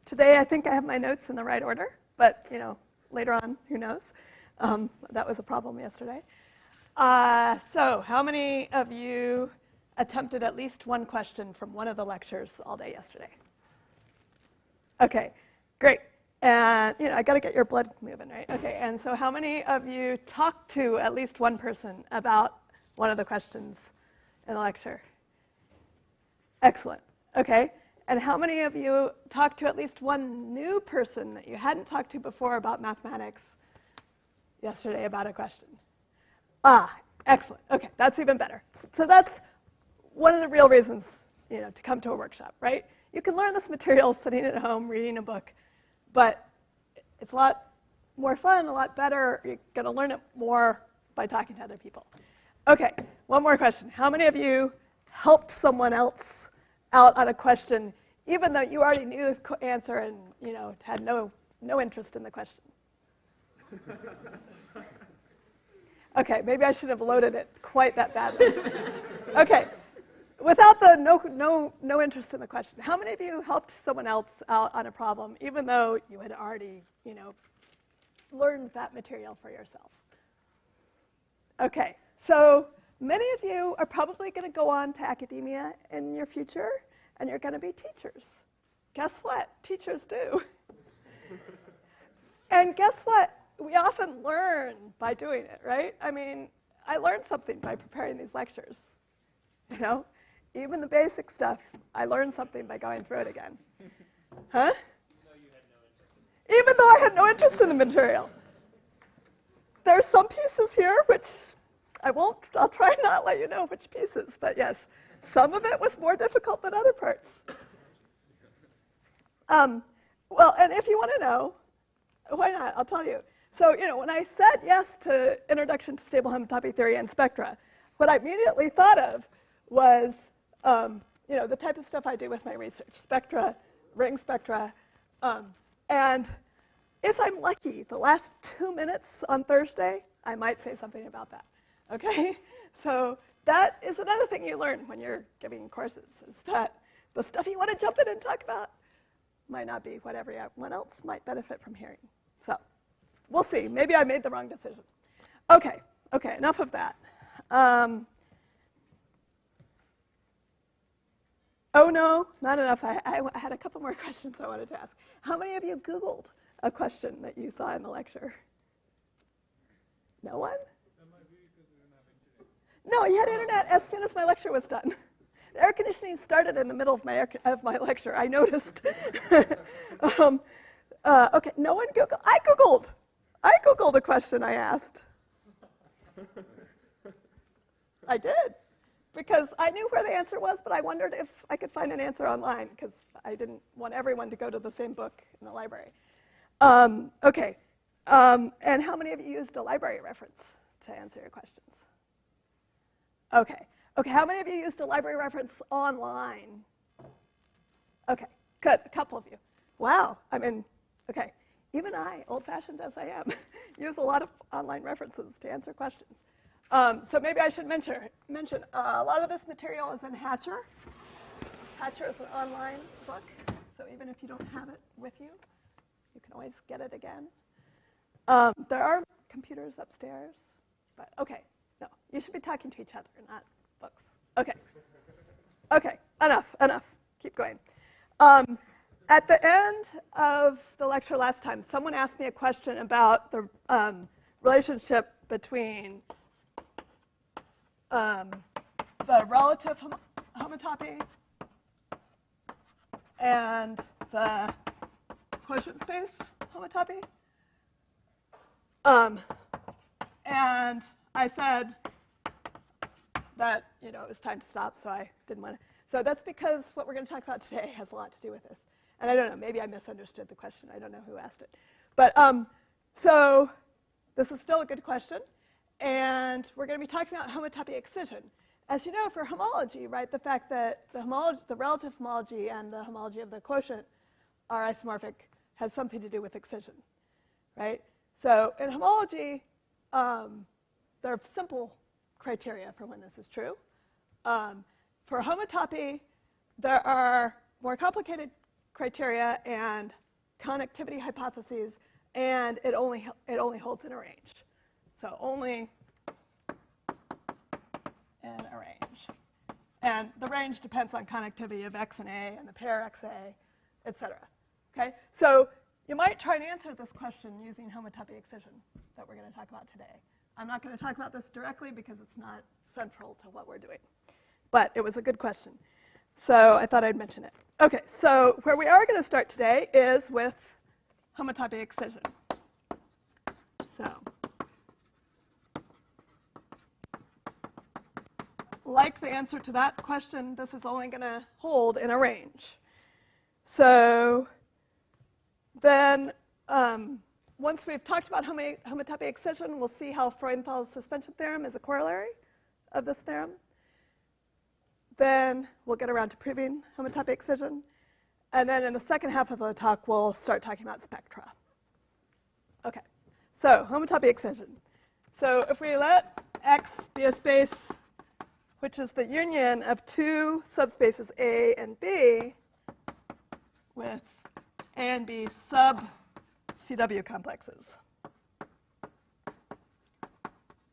Today, I think I have my notes in the right order, but later on, who knows? That was a problem yesterday. So how many of you attempted at least one question from one of the lectures all day yesterday? Okay, great. And I got to get your blood moving, right? Okay, and so how many of you talked to at least one person about one of the questions in the lecture? Excellent. Okay, and how many of you talked to at least one new person that you hadn't talked to before about mathematics yesterday about a question? Excellent. Okay, that's even better. So that's one of the real reasons, to come to a workshop, right? You can learn this material sitting at home, reading a book, but it's a lot more fun, a lot better. You're going to learn it more by talking to other people. Okay, one more question. How many of you helped someone else out on a question, even though you already knew the answer and had no interest in the question? Okay, maybe I should have loaded it quite that badly. Okay, without the no interest in the question, how many of you helped someone else out on a problem, even though you had already, learned that material for yourself? Okay, so many of you are probably going to go on to academia in your future, and you're going to be teachers. Guess what? Teachers do. And guess what? We often learn by doing it, right? I mean, I learned something by preparing these lectures. Even the basic stuff, I learned something by going through it again. Huh? Even though I had no interest in the material. There's some pieces here which I'll try and not let you know which pieces, but yes, some of it was more difficult than other parts. Well, and if you want to know, why not? I'll tell you. So, when I said yes to Introduction to Stable Homotopy Theory and Spectra, what I immediately thought of was, the type of stuff I do with my research, spectra, ring spectra, and if I'm lucky, the last 2 minutes on Thursday, I might say something about that, okay? So that is another thing you learn when you're giving courses, is that the stuff you want to jump in and talk about might not be what everyone else might benefit from hearing. So we'll see. Maybe I made the wrong decision. Okay, enough of that. Oh, no, not enough. I had a couple more questions I wanted to ask. How many of you Googled a question that you saw in the lecture? No one? That might be because we didn't have internet. No, you had internet as soon as my lecture was done. The air conditioning started in the middle of my lecture, I noticed. Okay, no one Googled. I Googled a question I asked. I did. Because I knew where the answer was, but I wondered if I could find an answer online, because I didn't want everyone to go to the same book in the library. Okay, and how many of you used a library reference to answer your questions? Okay, how many of you used a library reference online? Okay, good, a couple of you. Wow, okay, even I, old-fashioned as I am, use a lot of online references to answer questions. So maybe I should mention a lot of this material is in Hatcher. Hatcher is an online book, so even if you don't have it with you, you can always get it again. There are computers upstairs, but okay, no, you should be talking to each other, not books. Okay, enough, keep going. At the end of the lecture last time, someone asked me a question about the relationship between the relative homotopy and the quotient space homotopy. And I said that it was time to stop, so I didn't want to. So that's because what we're going to talk about today has a lot to do with this. And I don't know, maybe I misunderstood the question. I don't know who asked it. But so this is still a good question. And we're going to be talking about homotopy excision. As you know, for homology, right, the fact that the relative homology and the homology of the quotient are isomorphic has something to do with excision, right? So in homology, there are simple criteria for when this is true. For homotopy, there are more complicated criteria and connectivity hypotheses, and it only holds in a range. So only in a range. And the range depends on connectivity of X and A and the pair XA, et cetera. Okay? So you might try and answer this question using homotopy excision that we're going to talk about today. I'm not going to talk about this directly because it's not central to what we're doing. But it was a good question. So I thought I'd mention it. Okay, so where we are going to start today is with homotopy excision. So, like the answer to that question, this is only going to hold in a range. So then once we've talked about homotopy excision, we'll see how Freudenthal's suspension theorem is a corollary of this theorem. Then we'll get around to proving homotopy excision. And then in the second half of the talk, we'll start talking about spectra. Okay, so homotopy excision. So if we let X be a space which is the union of two subspaces A and B with A and B sub-CW complexes.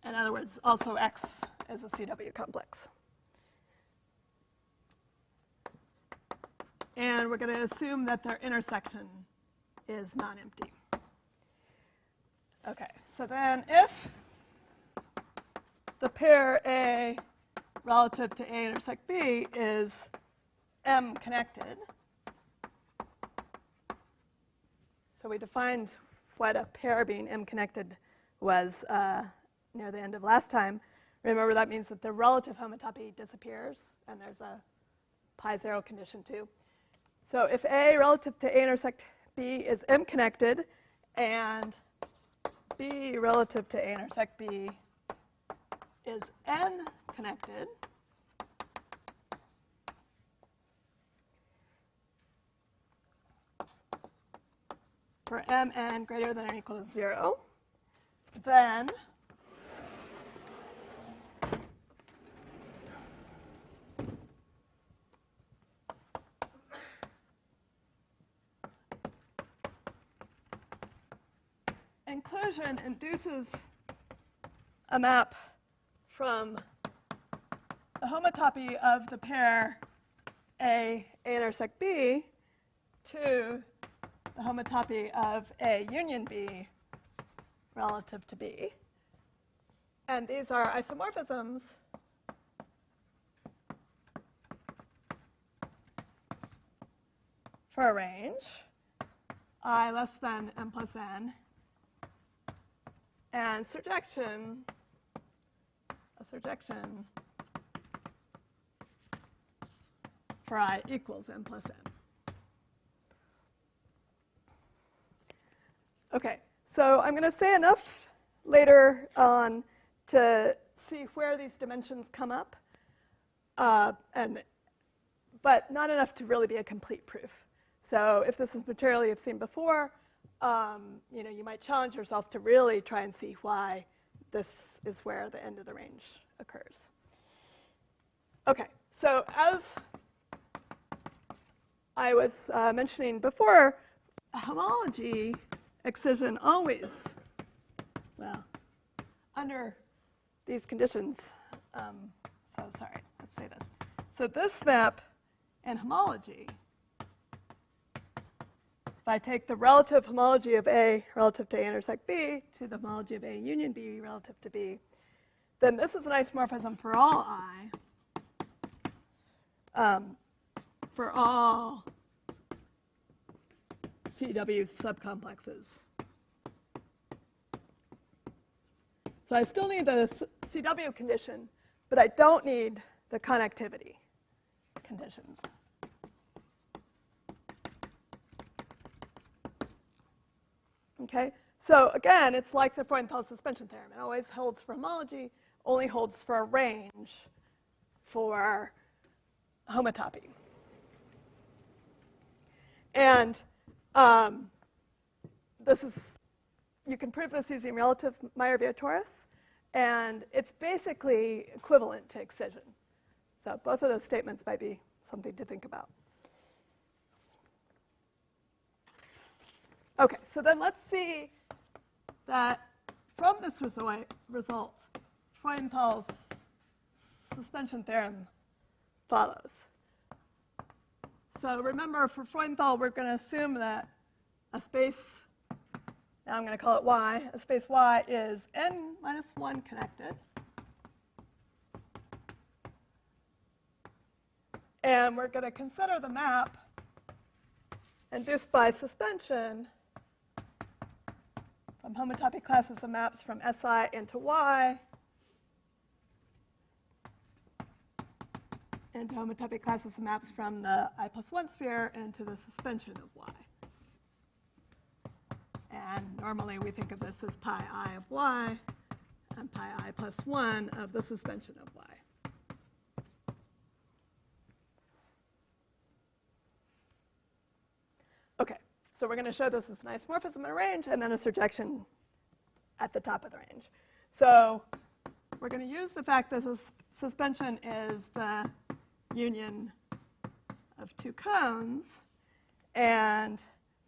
In other words, also X is a CW complex. And we're going to assume that their intersection is non-empty. Okay, so then if the pair A relative to A intersect B is M connected, so we defined what a pair being M connected was near the end of last time. Remember, that means that the relative homotopy disappears, and there's a pi 0 condition too. So if A relative to A intersect B is M connected, and B relative to A intersect B is N connected, for Mn greater than or equal to 0, then inclusion induces a map from the homotopy of the pair A intersect B to the homotopy of A union B relative to B. And these are isomorphisms for a range I less than M plus N, and surjection for I equals M plus N. Okay, so I'm going to say enough later on to see where these dimensions come up, but not enough to really be a complete proof. So if this is material you've seen before, you might challenge yourself to really try and see why this is where the end of the range occurs. Okay, so as I was mentioning before, homology excision always, well, under these conditions, let's say this. So this map in homology, if I take the relative homology of A relative to A intersect B to the homology of A union B relative to B, then this is an isomorphism for all I, for all CW subcomplexes. So I still need the CW condition, but I don't need the connectivity conditions. Okay, so again, it's like the Freudenthal's suspension theorem. It always holds for homology, only holds for a range for homotopy. And you can prove this using relative Meyer-Vietoris, and it's basically equivalent to excision. So both of those statements might be something to think about. Okay, so then let's see that from this result, Freudenthal's suspension theorem follows. So remember, for Freudenthal, we're going to assume that a space, now I'm going to call it Y, a space Y is n minus 1 connected. And we're going to consider the map induced by suspension from homotopy classes of maps from SI into Y into homotopy classes of maps from the I+1 sphere into the suspension of Y. And normally we think of this as pi I of Y and pi I plus 1 of the suspension of Y. Okay, so we're going to show this as an isomorphism in a range and then a surjection at the top of the range. So we're going to use the fact that the suspension is the union of two cones, and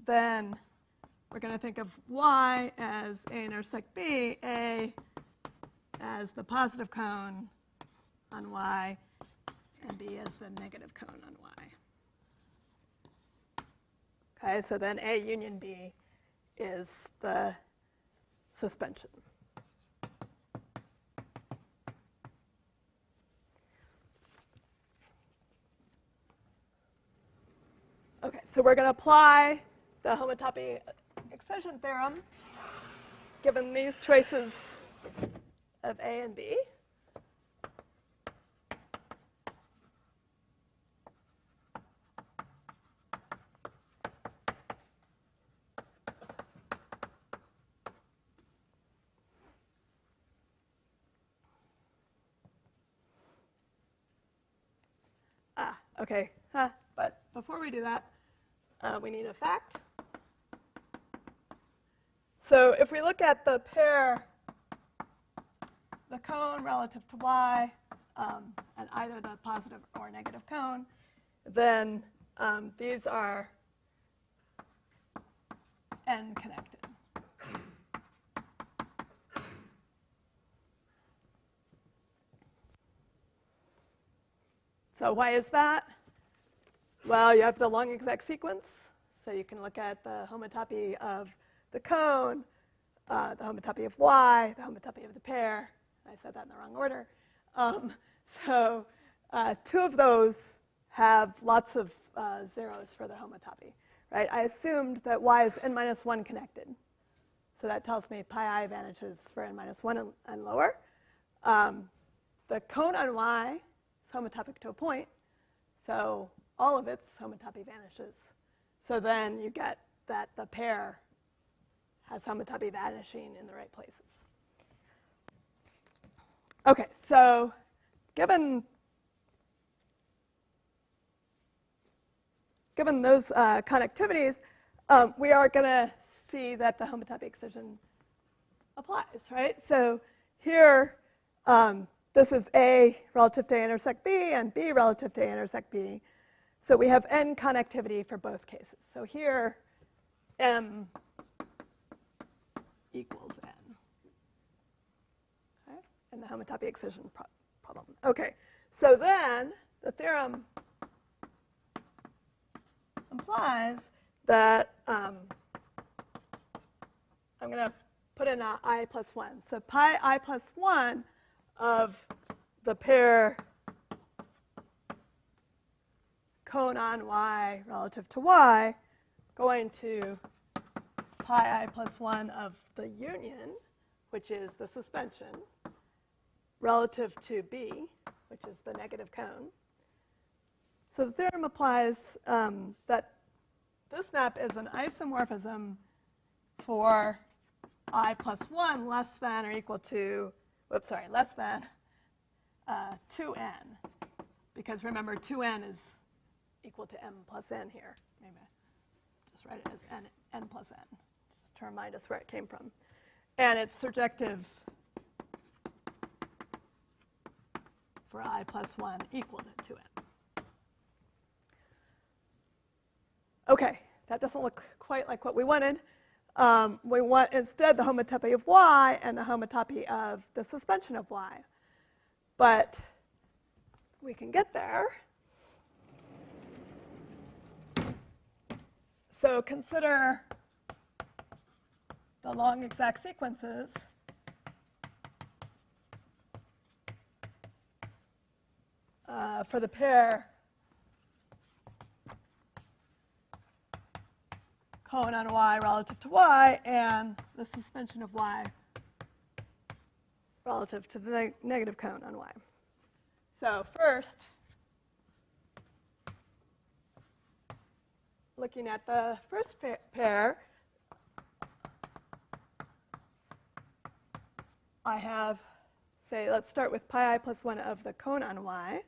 then we're going to think of Y as A intersect B, A as the positive cone on Y, and B as the negative cone on Y. Okay, so then A union B is the suspension. Okay, so we're going to apply the homotopy excision theorem given these choices of A and B. Okay, but before we do that, we need a fact. So if we look at the pair, the cone relative to Y, and either the positive or negative cone, then these are N connected. So why is that? Well, you have the long exact sequence. So you can look at the homotopy of the cone, the homotopy of Y, the homotopy of the pair. I said that in the wrong order. So two of those have lots of zeros for their homotopy, right? I assumed that Y is n minus 1 connected. So that tells me pi I vanishes for n minus 1 and lower. The cone on Y is homotopic to a point, so all of its homotopy vanishes. So then you get that the pair has homotopy vanishing in the right places. Okay, so given those connectivities, we are going to see that the homotopy excision applies, right? So here, this is A relative to A intersect B and B relative to A intersect B. So we have N connectivity for both cases. So here, M equals N. Okay? And the homotopy excision problem. Okay, so then the theorem implies that I'm going to put in a I plus 1. So pi I plus 1 of the pair cone on Y relative to Y going to pi I plus 1 of the union, which is the suspension, relative to B, which is the negative cone. So the theorem applies that this map is an isomorphism for I plus 1 less than or equal to, less than 2n. Because remember, 2n is equal to m plus n here. Maybe just write it as n plus n, just to remind us where it came from. And it's surjective for I plus 1 equal to 2n. Okay, that doesn't look quite like what we wanted. We want instead the homotopy of y and the homotopy of the suspension of y. But we can get there. So consider the long exact sequences for the pair cone on y relative to y and the suspension of y relative to the negative cone on y. So first, looking at the first pair, I have, say, let's start with pi I plus 1 of the cone on y.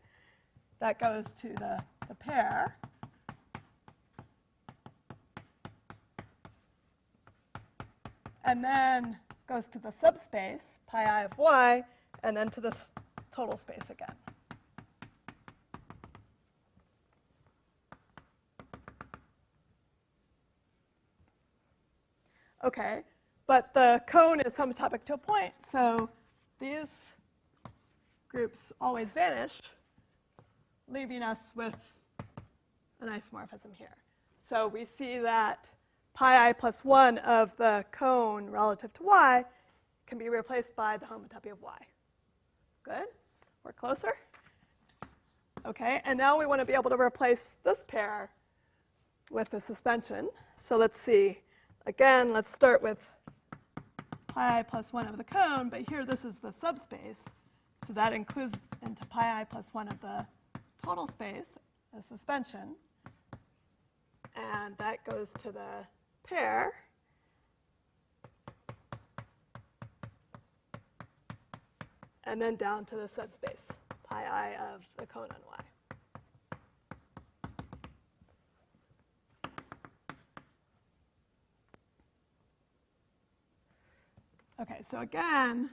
That goes to the pair. And then goes to the subspace, pi I of y, and then to this total space again. Okay, but the cone is homotopic to a point, so these groups always vanish, leaving us with an isomorphism here. So we see that pi I plus 1 of the cone relative to y can be replaced by the homotopy of y. Good? We're closer? Okay, and now we want to be able to replace this pair with the suspension. So let's see. Again, let's start with pi I plus 1 of the cone, but here this is the subspace. So that includes into pi I plus 1 of the total space, the suspension. And that goes to the pair. And then down to the subspace, pi I of the cone on y. Okay, so again,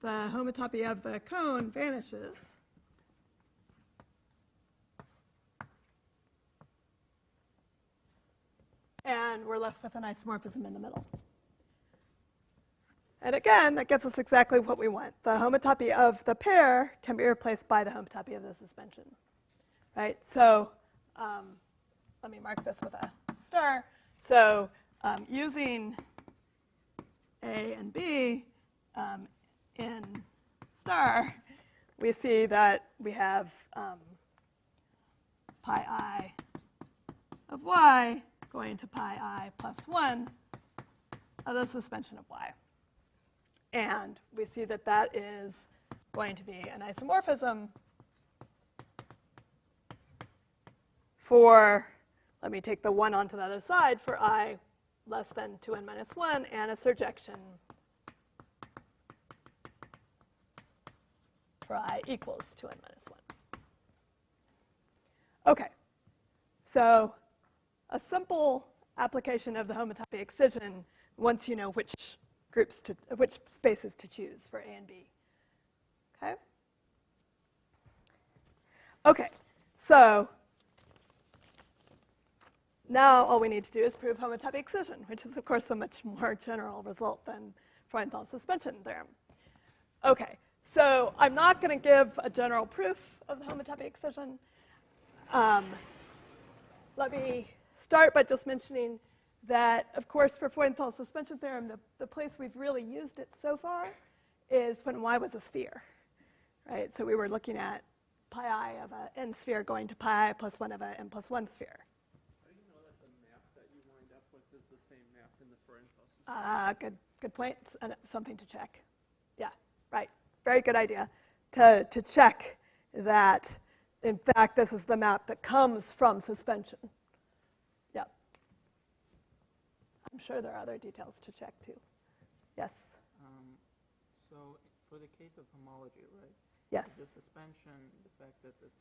the homotopy of the cone vanishes. And we're left with an isomorphism in the middle. And again, that gives us exactly what we want. The homotopy of the pair can be replaced by the homotopy of the suspension. Right? So let me mark this with a star. So using A and B in star, we see that we have pi I of y going to pi I plus 1 of the suspension of y. And we see that that is going to be an isomorphism for, let me take the 1 onto the other side, for I less than 2n minus 1, and a surjection for I equals 2n minus 1. Okay, so a simple application of the homotopy excision once you know which spaces to choose for A and B. Okay? Okay, so now all we need to do is prove homotopy excision, which is, of course, a much more general result than Freudenthal suspension theorem. Okay, so I'm not going to give a general proof of the homotopy excision. Let me start by just mentioning that, of course, for Freudenthal suspension theorem, the place we've really used it so far is when y was a sphere, right? So we were looking at pi I of an n sphere going to pi I plus 1 of an n plus 1 sphere. How do you know that the map that you wind up with is the same map in the Freudenthal suspension? Good point, and something to check. Yeah, right, very good idea to check that, in fact, this is the map that comes from suspension. Yeah. I'm sure there are other details to check, too. Yes? So for the case of homology, right? Yes. The suspension, the fact that this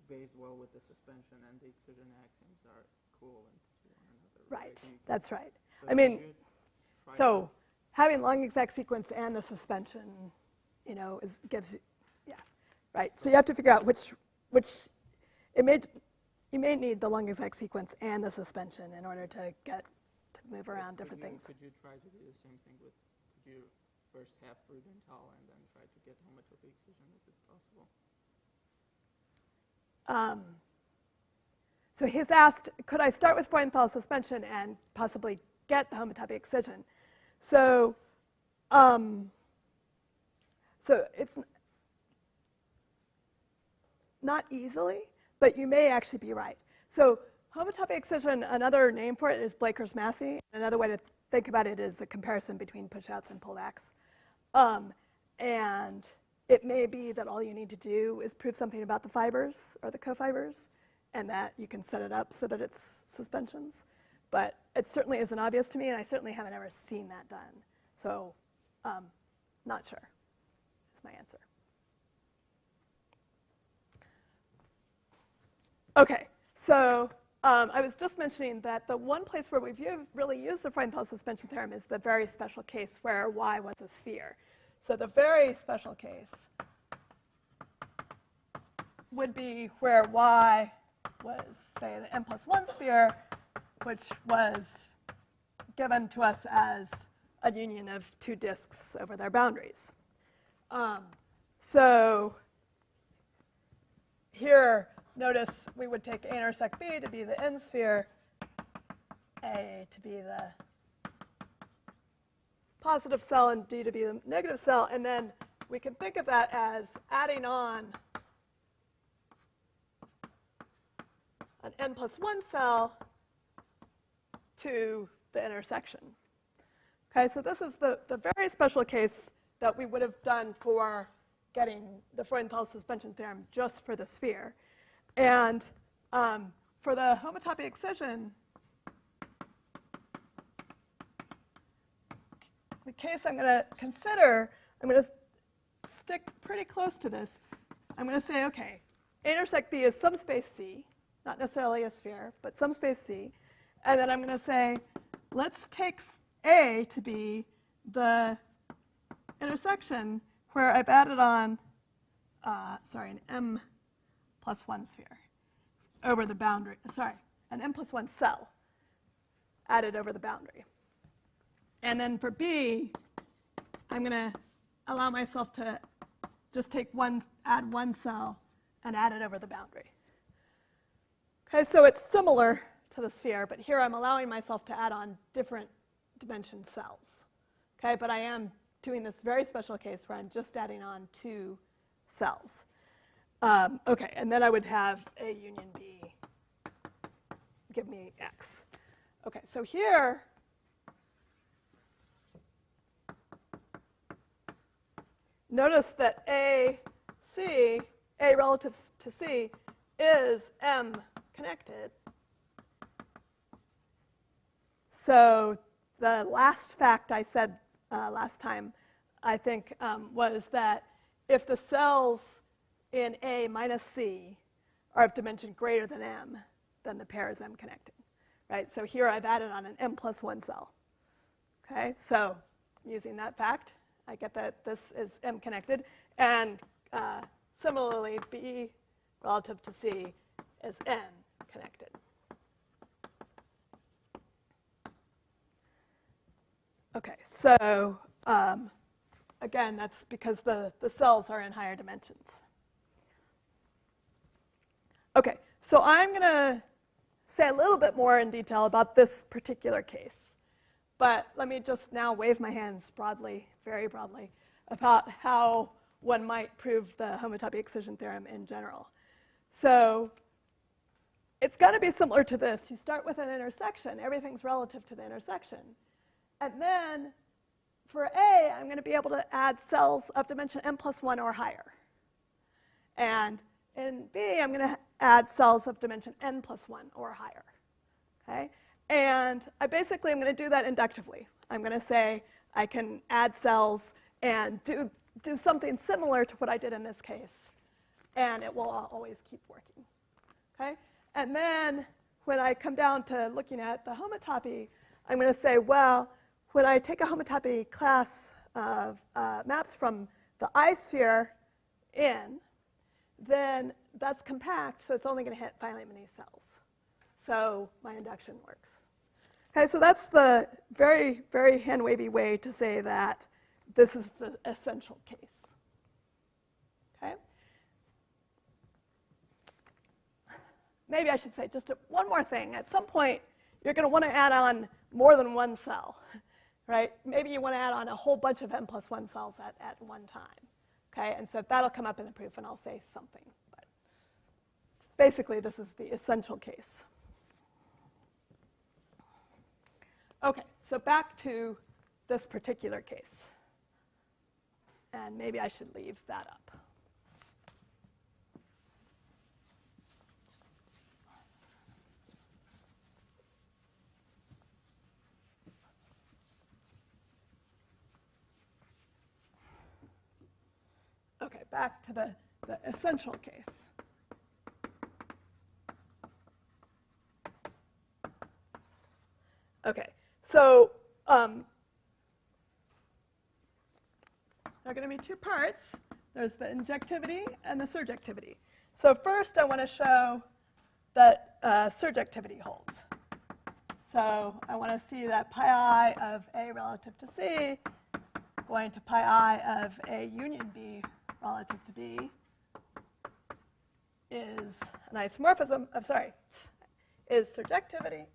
behaves well with the suspension and the excision axioms are equivalent to one another. Right, So that's right. so I mean, you try so having long exact sequence and the suspension, you know, gives you, yeah, right. So you have to figure out which it may, you may need the long exact sequence and the suspension in order to move around different things. Could you try to do the same thing with, could you first have Freudenthal and then try to get homotopy excision? Is it possible? So he's asked, could I start with Freudenthal suspension and possibly get the homotopy excision? So, so it's not easily, but you may actually be right. So homotopy excision, another name for it is Blaker's Massey. Another way to think about it is the comparison between pushouts and pullbacks. And it may be that all you need to do is prove something about the fibers or the cofibers, and that you can set it up so that it's suspensions. But it certainly isn't obvious to me, and I certainly haven't ever seen that done. So not sure is my answer. OK, so I was just mentioning that the one place where we've really used the Freudenthal suspension theorem is the very special case where y was a sphere. So the very special case would be where y was, say, the n+1 sphere, which was given to us as a union of two disks over their boundaries. So here, notice we would take A intersect B to be the n sphere, A to be the positive cell, and D to be the negative cell. And then we can think of that as adding on an n+1 cell to the intersection. Okay, so this is the very special case that we would have done for getting the Freudenthal suspension theorem just for the sphere. And for the homotopy excision, the case I'm going to consider, I'm going to stick pretty close to this. I'm going to say, OK, A intersect B is some space C, not necessarily a sphere, but some space C. And then I'm going to say, let's take A to be the intersection where I've added on, an m+1 sphere over the boundary. An m+1 cell added over the boundary. And then for B, I'm going to allow myself to just add one cell and add it over the boundary. Okay, so it's similar to the sphere, but here I'm allowing myself to add on different dimension cells. Okay, but I am doing this very special case where I'm just adding on two cells. Okay, and then I would have A union B give me X. Okay, so here, notice that A relative to C is M connected. So the last fact I said last time, I think, was that if the cells in A minus C are of dimension greater than M, then the pair is M connected, right? So here I've added on an m+1 cell. Okay, so using that fact, I get that this is M connected. And similarly, B relative to C is N connected. Okay, so again, that's because the cells are in higher dimensions. Okay, so I'm going to say a little bit more in detail about this particular case. But let me just now wave my hands broadly, very broadly, about how one might prove the homotopy excision theorem in general. So it's going to be similar to this. You start with an intersection. Everything's relative to the intersection. And then for A, I'm going to be able to add cells of dimension m+1 or higher. And in B, I'm going to add cells of dimension n+1 or higher. Okay? And I basically am going to do that inductively. I'm going to say I can add cells and do something similar to what I did in this case. And it will always keep working. Okay? And then when I come down to looking at the homotopy, I'm going to say, well, when I take a homotopy class of maps from the I sphere in, then that's compact, so it's only going to hit finite many cells. So my induction works. Okay, so that's the very, very hand-wavy way to say that this is the essential case. Okay? Maybe I should say just one more thing. At some point, you're going to want to add on more than one cell, right? Maybe you want to add on a whole bunch of n+1 cells at one time. Okay, and so that'll come up in the proof, and I'll say something. But basically, this is the essential case. Okay, so back to this particular case. And maybe I should leave that up. Okay, back to the essential case. Okay, so there are going to be two parts. There's the injectivity and the surjectivity. So first, I want to show that surjectivity holds. So I want to see that pi I of A relative to C going to pi I of A union B relative to B is an isomorphism of, is surjective.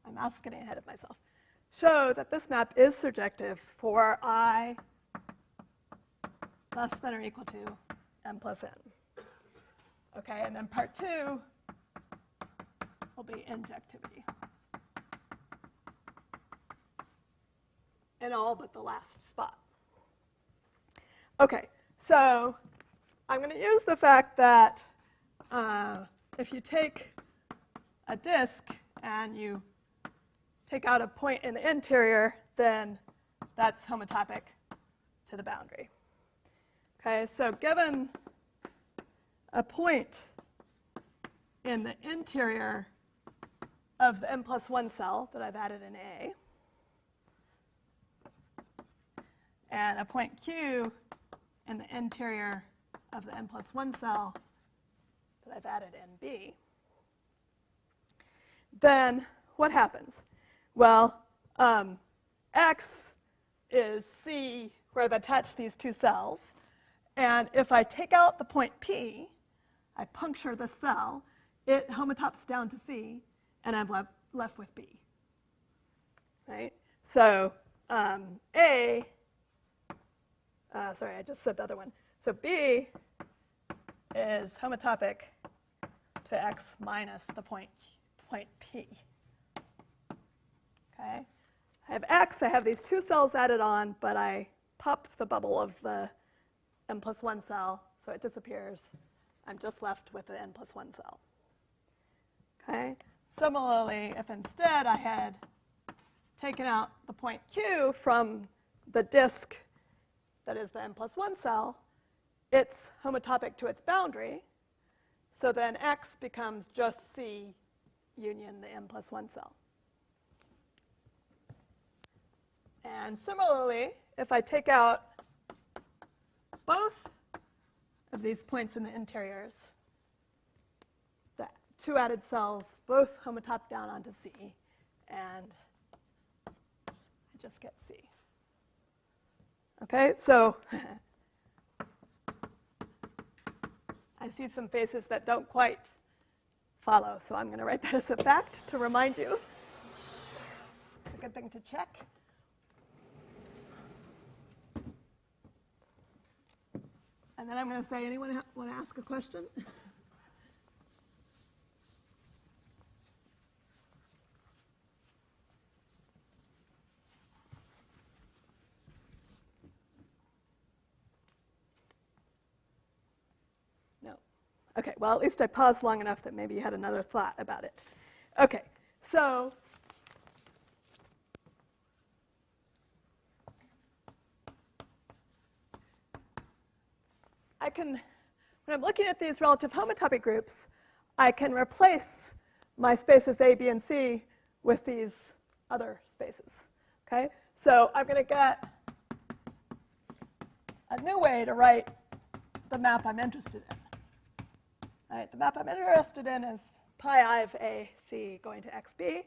My mouth's getting ahead of myself. Show that this map is surjective for I less than or equal to m plus n. Okay, and then part 2 will be injectivity. In all but the last spot. Okay, so I'm going to use the fact that if you take a disk and you take out a point in the interior, then that's homotopic to the boundary. Okay, so given a point in the interior of the n+1 cell that I've added in A, and a point Q in the interior of the n+1 cell that I've added in B, then what happens? Well, X is C, where I've attached these two cells. And if I take out the point P, I puncture the cell, it homotops down to C, and I'm left with B. Right? So I just said the other one. So B is homotopic to X minus the point P. Okay? I have X, I have these two cells added on, but I pop the bubble of the n+1 cell, so it disappears. I'm just left with the n+1 cell. Okay? Similarly, if instead I had taken out the point Q from the disk that is the n+1 cell, it's homotopic to its boundary, so then X becomes just C union the n+1 cell. And similarly, if I take out both of these points in the interiors, the two added cells both homotop down onto C, and I just get C. Okay, so I see some faces that don't quite follow, so I'm going to write that as a fact to remind you. It's a good thing to check. And then I'm going to say, anyone want to ask a question? No. Okay, well, at least I paused long enough that maybe you had another thought about it. Okay, so when I'm looking at these relative homotopy groups, I can replace my spaces A, B, and C with these other spaces. Okay? So I'm going to get a new way to write the map I'm interested in. All right, the map I'm interested in is pi I of a c going to xb.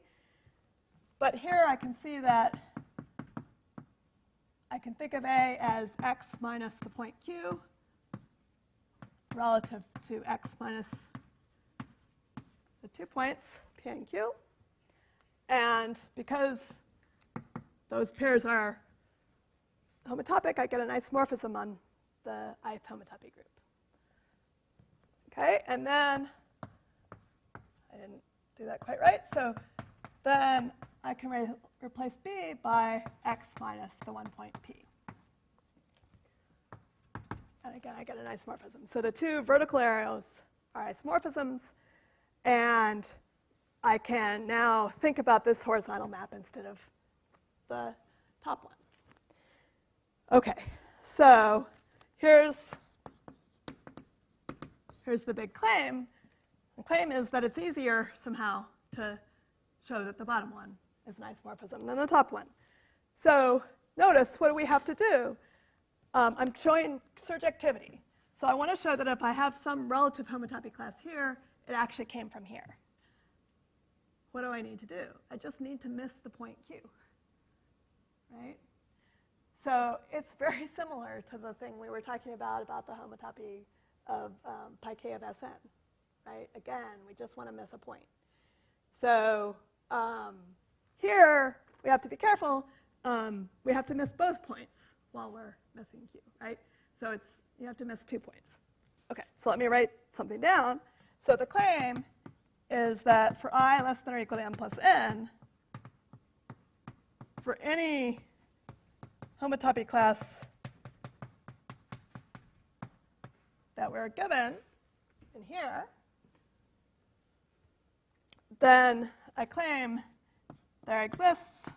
But here I can see that I can think of a as x minus the point q relative to x minus the 2 points, p and q. And because those pairs are homotopic, I get a nice morphism on the ith homotopy group. Okay, and then I didn't do that quite right. So then I can replace b by x minus the 1 point p. And again, I get a nice morphism. So the two vertical arrows are isomorphisms, and I can now think about this horizontal map instead of the top one. Okay, so here's the big claim. The claim is that it's easier somehow to show that the bottom one is an isomorphism than the top one. So notice, what do we have to do? I'm showing surjectivity. So I want to show that if I have some relative homotopy class here, it actually came from here. What do I need to do? I just need to miss the point q, right? So it's very similar to the thing we were talking about the homotopy of pi k of Sn, right? Again, we just want to miss a point. So here, we have to be careful. We have to miss both points while we're missing q, right? So you have to miss 2 points. Okay, so let me write something down. So the claim is that for I less than or equal to m plus n, for any homotopy class that we're given in here, then I claim there exists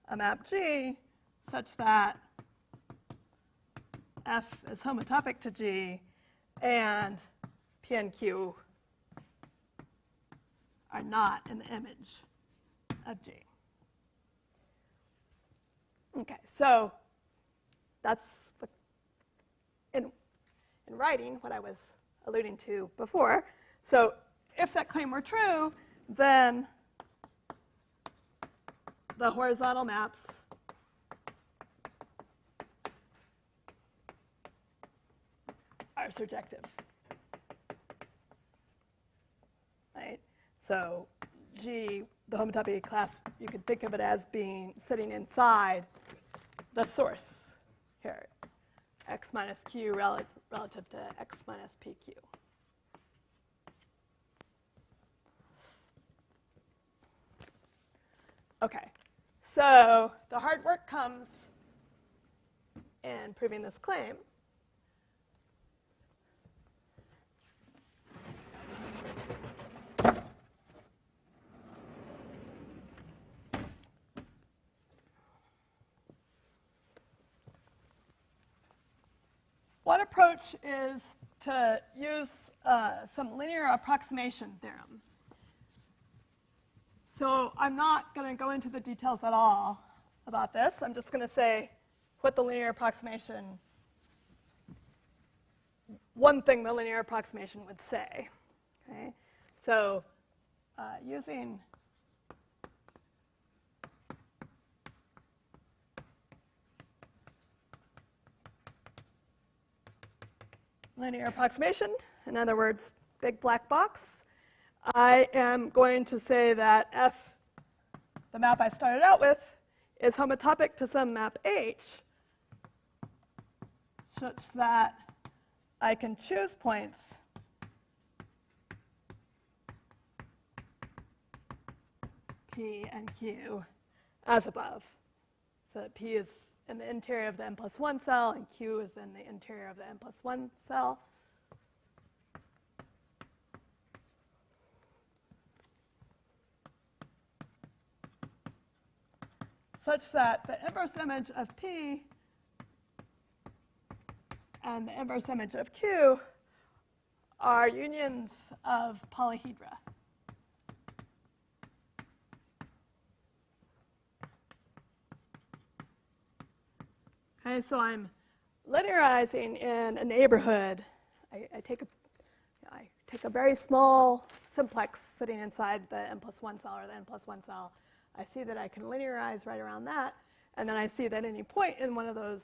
a map G such that F is homotopic to G and P and Q are not in the image of G. Okay, so that's in writing what I was alluding to before. So if that claim were true, then the horizontal maps are surjective, right? So G, the homotopy class, you could think of it as being sitting inside the source here, x minus q relative to x minus pq. Okay, so the hard work comes in proving this claim. One approach is to use some linear approximation theorem. So I'm not going to go into the details at all about this. I'm just going to say what the linear approximation, one thing the linear approximation would say. Okay? So using linear approximation, in other words, big black box, I am going to say that F, the map I started out with, is homotopic to some map H such that I can choose points P and Q as above. So that P is in the interior of the n plus 1 cell, and Q is in the interior of the n plus 1 cell. Such that the inverse image of P and the inverse image of Q are unions of polyhedra. Okay, so I'm linearizing in a neighborhood. I take a very small simplex sitting inside the n+1 cell or the n+1 cell. I see that I can linearize right around that, and then I see that any point in one of those,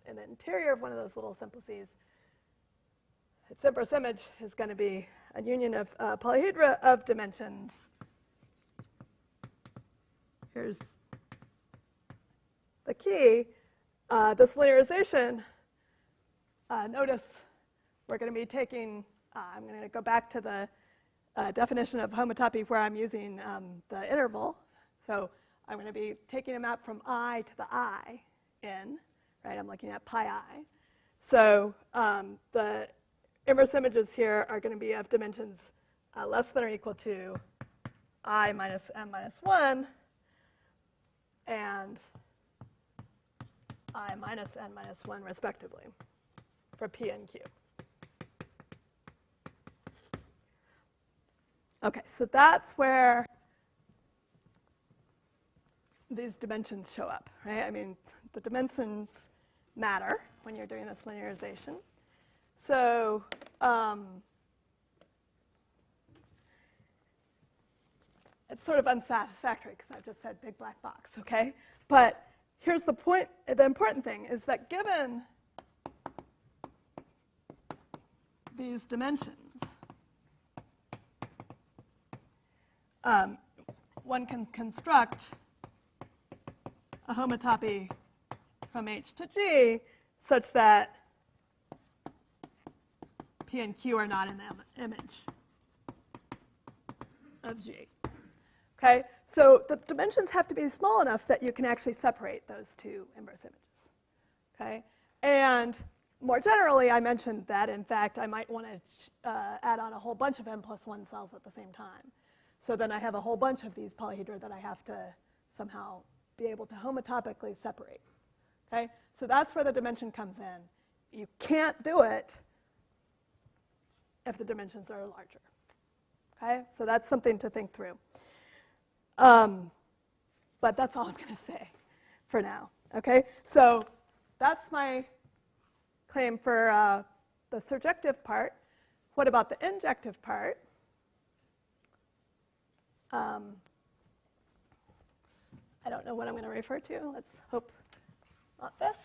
in the interior of one of those little simplices, its inverse image is going to be a union of polyhedra of dimensions. Here's the key. This linearization, notice we're going to be taking, I'm going to go back to the definition of homotopy where I'm using the interval. So I'm going to be taking a map from I to the I in, right? I'm looking at pi I. So the inverse images here are going to be of dimensions less than or equal to I minus n minus 1 and I minus n minus 1 respectively for P and Q. Okay, so that's where these dimensions show up, right? I mean, the dimensions matter when you're doing this linearization. So it's sort of unsatisfactory because I've just said big black box, okay? But here's the point. The important thing is that given these dimensions, one can construct a homotopy from H to G such that P and Q are not in the image of G. Okay, so the dimensions have to be small enough that you can actually separate those two inverse images. Okay, and more generally, I mentioned that in fact I might want to add on a whole bunch of n+1 cells at the same time. So then I have a whole bunch of these polyhedra that I have to somehow be able to homotopically separate. Okay, so that's where the dimension comes in. You can't do it if the dimensions are larger. Okay, so that's something to think through. But that's all I'm going to say for now. Okay, so that's my claim for the surjective part. What about the injective part? I don't know what I'm going to refer to. Let's hope not this.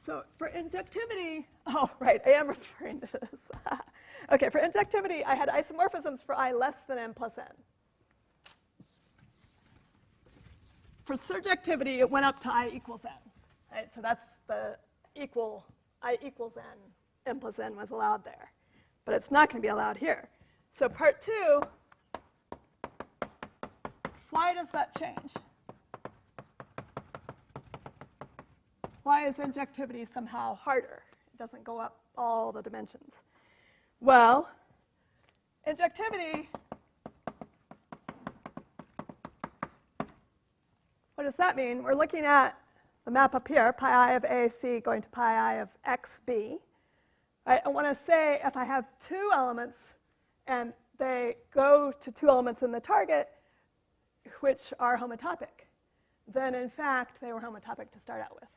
So for injectivity, oh, right, I am referring to this. Okay, for injectivity, I had isomorphisms for I less than n plus n. For surjectivity, it went up to I equals n. Right, so that's the equal, I equals n plus n was allowed there. But it's not going to be allowed here. So part 2, why does that change? Why is injectivity somehow harder? It doesn't go up all the dimensions. Well, injectivity, what does that mean? We're looking at the map up here, pi I of AC going to pi I of XB. Right? I want to say if I have two elements and they go to two elements in the target which are homotopic, then in fact they were homotopic to start out with.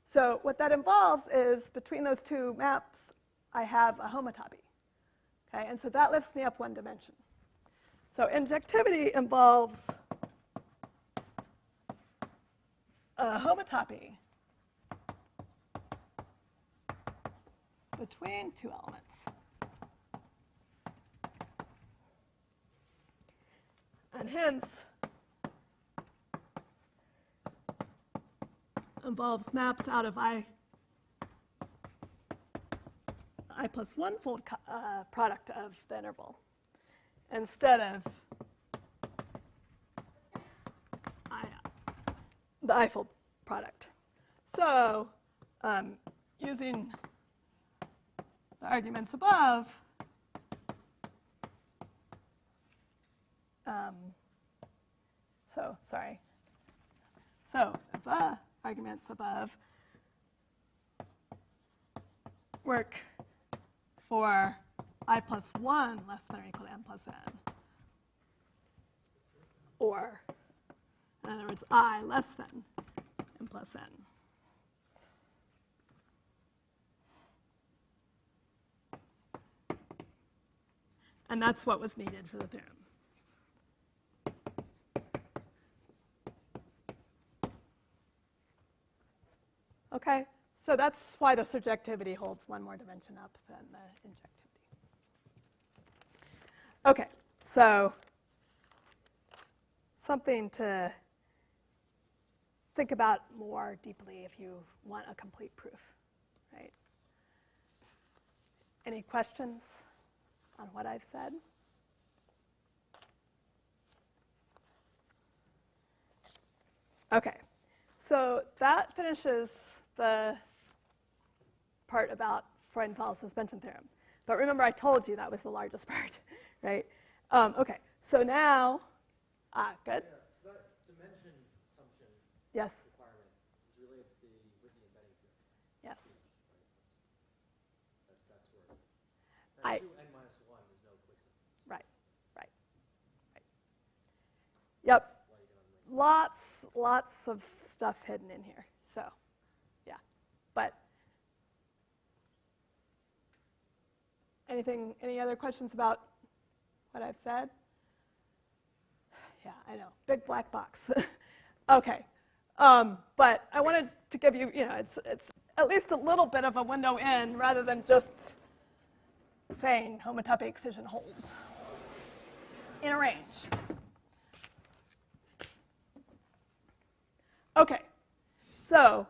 So what that involves is between those two maps I have a homotopy. Okay? And so that lifts me up one dimension. So injectivity involves a homotopy between two elements. And hence involves maps out of I plus 1-fold product of the interval instead of the I-fold product. So using the arguments above, so the arguments above work for I plus 1 less than or equal to n plus n, or In other words, I less than m plus n. And that's what was needed for the theorem. Okay, so that's why the surjectivity holds one more dimension up than the injectivity. Okay, so something to think about more deeply if you want a complete proof, right? Any questions on what I've said? Okay, so that finishes the part about Freudenthal suspension theorem. But remember, I told you that was the largest part, right? Okay, so now, good. Yeah, so that dimension assumption Yes, requirement is related to the with the embedding theorem. yes. Right? That's where. And 2n minus 1 is no quicksand. Right. Yep. Lots of stuff hidden in here. So, yeah. But any other questions about what I've said? Yeah, I know. Big black box. Okay. But I wanted to give you, it's at least a little bit of a window in rather than just saying homotopy excision holds in a range. Okay, so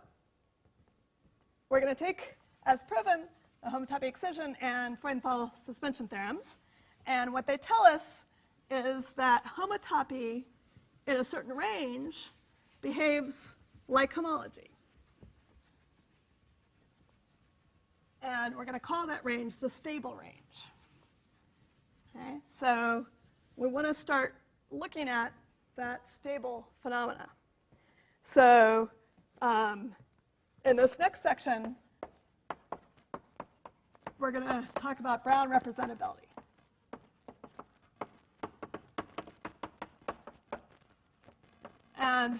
we're going to take as proven the homotopy excision and Freudenthal suspension theorems. And what they tell us is that homotopy in a certain range behaves like homology. And we're going to call that range the stable range. Okay, so we want to start looking at that stable phenomena. So in this next section, we're going to talk about Brown representability. And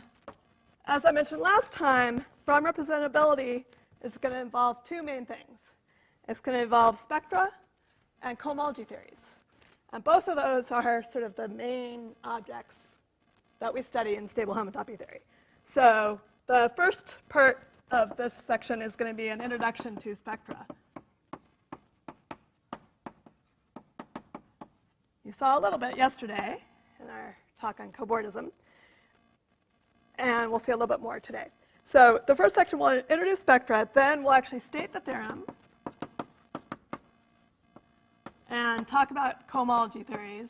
as I mentioned last time, Brown representability is going to involve two main things. It's going to involve spectra and cohomology theories. And both of those are sort of the main objects that we study in stable homotopy theory. So the first part of this section is going to be an introduction to spectra. You saw a little bit yesterday in our talk on cobordism, and we'll see a little bit more today. So the first section will introduce spectra, then we'll actually state the theorem and talk about cohomology theories.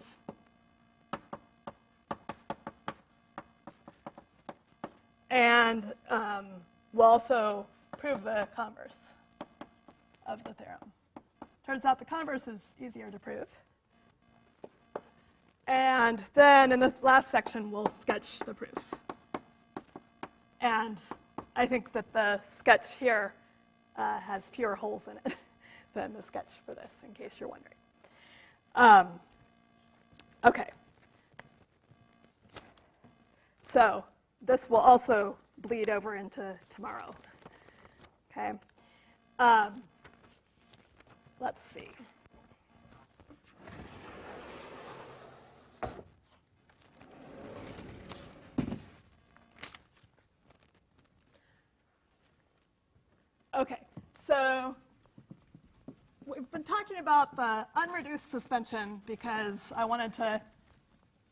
And we'll also prove the converse of the theorem. Turns out the converse is easier to prove. And then in the last section, we'll sketch the proof. And I think that the sketch here has fewer holes in it than the sketch for this, in case you're wondering. Okay. So this will also bleed over into tomorrow. Okay. Let's see. Okay, so we've been talking about the unreduced suspension because I wanted to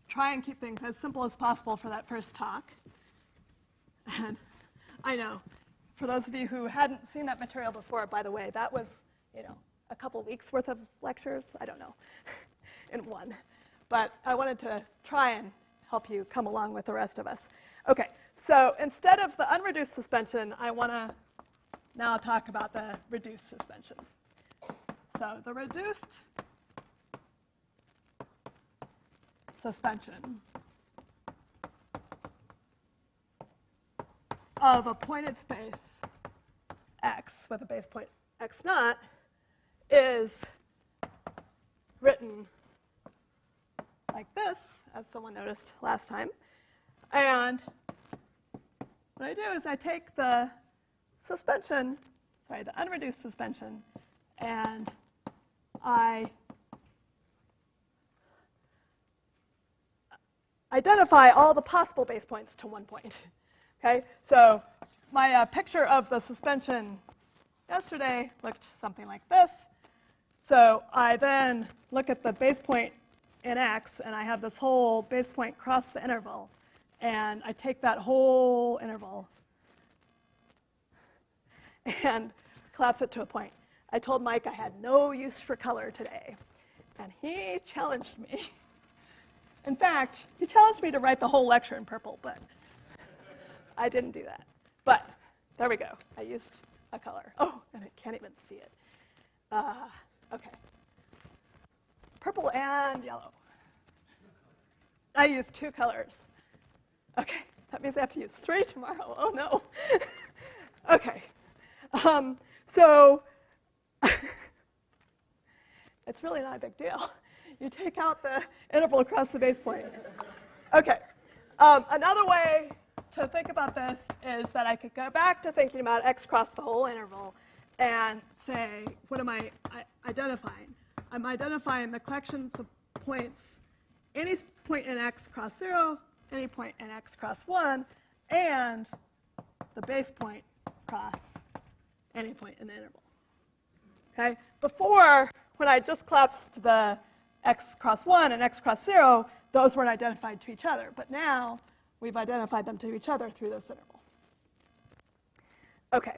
try and keep things as simple as possible for that first talk. And I know, for those of you who hadn't seen that material before, by the way, that was, a couple weeks worth of lectures, I don't know, in one. But I wanted to try and help you come along with the rest of us. Okay, so instead of the unreduced suspension, I want to now talk about the reduced suspension. So the reduced suspension of a pointed space X with a base point X naught is written like this, as someone noticed last time. And what I do is I take the suspension, sorry, the unreduced suspension, and I identify all the possible base points to one point. Okay, so my picture of the suspension yesterday looked something like this. So I then look at the base point in x, and I have this whole base point cross the interval. And I take that whole interval and collapse it to a point. I told Mike I had no use for color today, and he challenged me. In fact, he challenged me to write the whole lecture in purple, but I didn't do that. But there we go. I used a color. Oh, and I can't even see it. Okay. Purple and yellow. I used 2 colors. Okay, that means I have to use 3 tomorrow. Oh, no. Okay. So it's really not a big deal. You take out the interval across the base point. Okay. Another way to think about this is that I could go back to thinking about x cross the whole interval and say, what am I identifying? I'm identifying the collections of points, any point in x cross 0, any point in x cross 1, and the base point cross any point in the interval. Okay? Before, when I just collapsed the x cross 1 and x cross 0, those weren't identified to each other. But now, we've identified them to each other through this interval. Okay.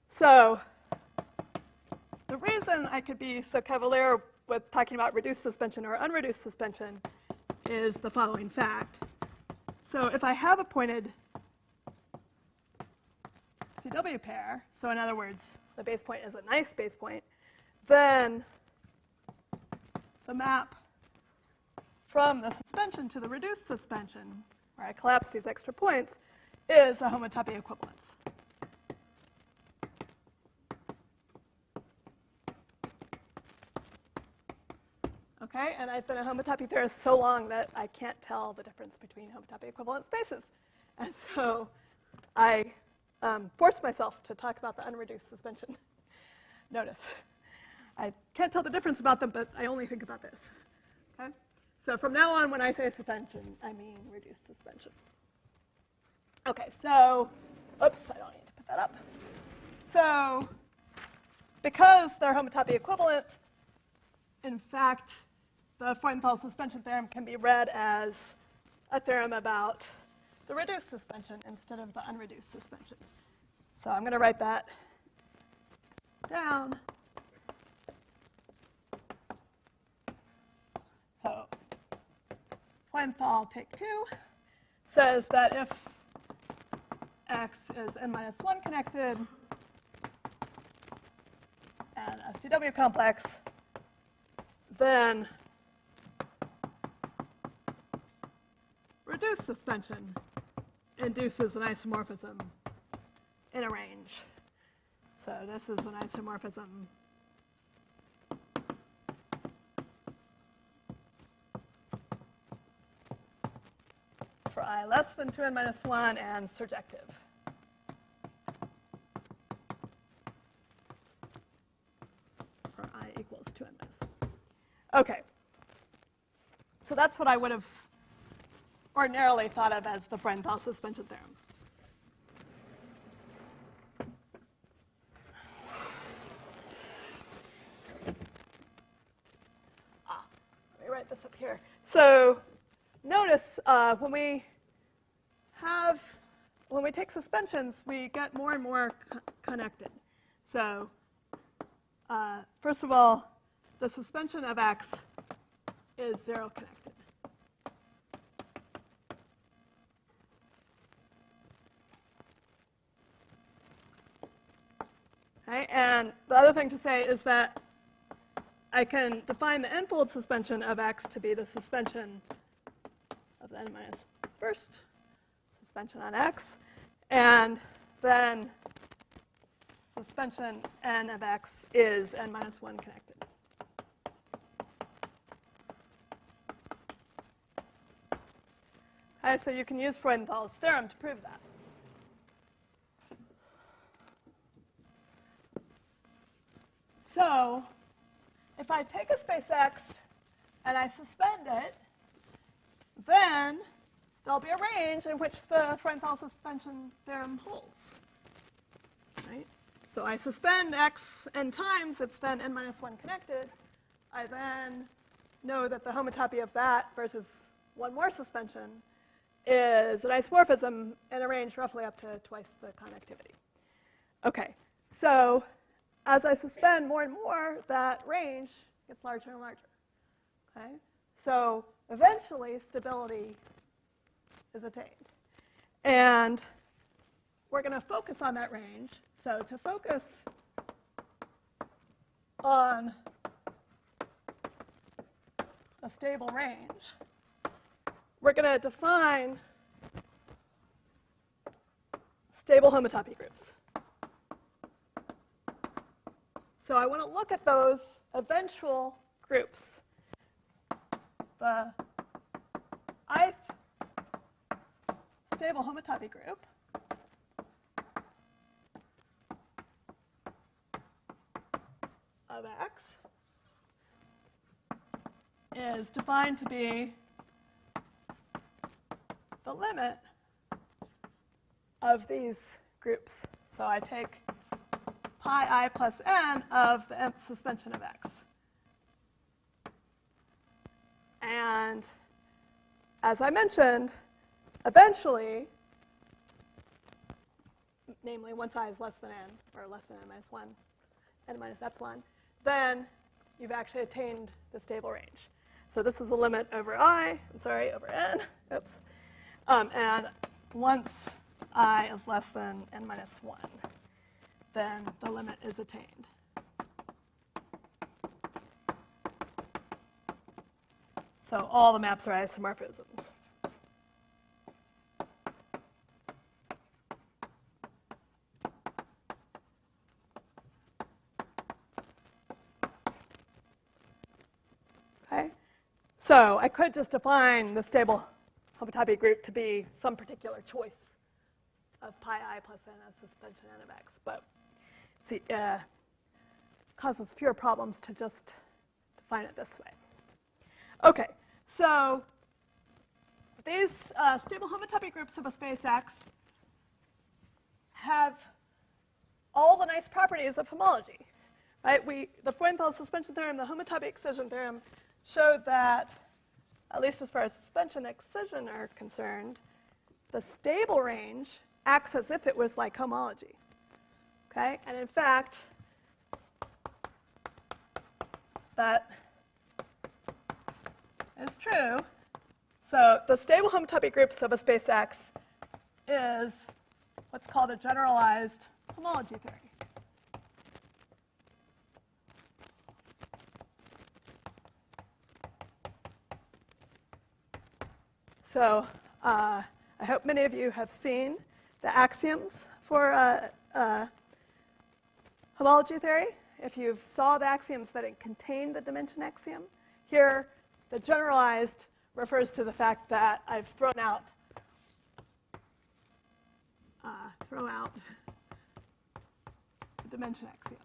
So the reason I could be so cavalier with talking about reduced suspension or unreduced suspension is the following fact. So if I have a pointed CW pair, so in other words, the base point is a nice base point, then the map from the suspension to the reduced suspension, where I collapse these extra points, is a homotopy equivalence. Okay, and I've been a homotopy theorist so long that I can't tell the difference between homotopy equivalent spaces. And so I forced myself to talk about the unreduced suspension. Notice, I can't tell the difference about them, but I only think about this. Okay? So from now on, when I say suspension, I mean reduced suspension. Okay, so, oops, I don't need to put that up. So because they're homotopy equivalent, in fact, the Freudenthal suspension theorem can be read as a theorem about the reduced suspension instead of the unreduced suspension. So I'm going to write that down. So Freudenthal take 2 says that if x is n-1 connected and a CW complex, then reduced suspension induces an isomorphism in a range. So this is an isomorphism for I less than 2n-1 and surjective. For I equals 2n-1. Okay. So that's what I would have ordinarily thought of as the Freudenthal suspension theorem. Let me write this up here. So notice when we take suspensions, we get more and more connected. So first of all, the suspension of x is 0 connected. Okay, and the other thing to say is that I can define the n-fold suspension of x to be the suspension of the n-1st suspension on x, and then suspension n of x is n-1 connected. Okay, so you can use Freudenthal's theorem to prove that. So if I take a space X and I suspend it, then there'll be a range in which the Freudenthal suspension theorem holds. Right? So I suspend X n times, it's then n minus 1 connected. I then know that the homotopy of that versus one more suspension is an isomorphism in a range roughly up to twice the connectivity. Okay, so as I suspend more and more, that range gets larger and larger. Okay, so eventually stability is attained. And we're going to focus on that range. So to focus on a stable range, we're going to define stable homotopy groups. So I want to look at those eventual groups. The ith stable homotopy group of X is defined to be the limit of these groups. So I take pi I plus n of the nth suspension of X. And as I mentioned, eventually, namely once I is less than n, or less than n minus 1, n minus epsilon, then you've actually attained the stable range. So this is the limit over over n, oops. And once I is less than n minus 1, then the limit is attained. So all the maps are isomorphisms. Okay? So I could just define the stable homotopy group to be some particular choice of pi I plus n of suspension n of X, but see, causes fewer problems to just define it this way. Okay, so these stable homotopy groups of a space X have all the nice properties of homology, right? The Freudenthal suspension theorem, the homotopy excision theorem, showed that, at least as far as suspension excision are concerned, the stable range acts as if it was like homology. Okay, and in fact, that is true. So the stable homotopy groups of a space X is what's called a generalized homology theory. So I hope many of you have seen the axioms for homology theory. If you saw the axioms that it contained the dimension axiom, here the generalized refers to the fact that I've thrown out the dimension axiom.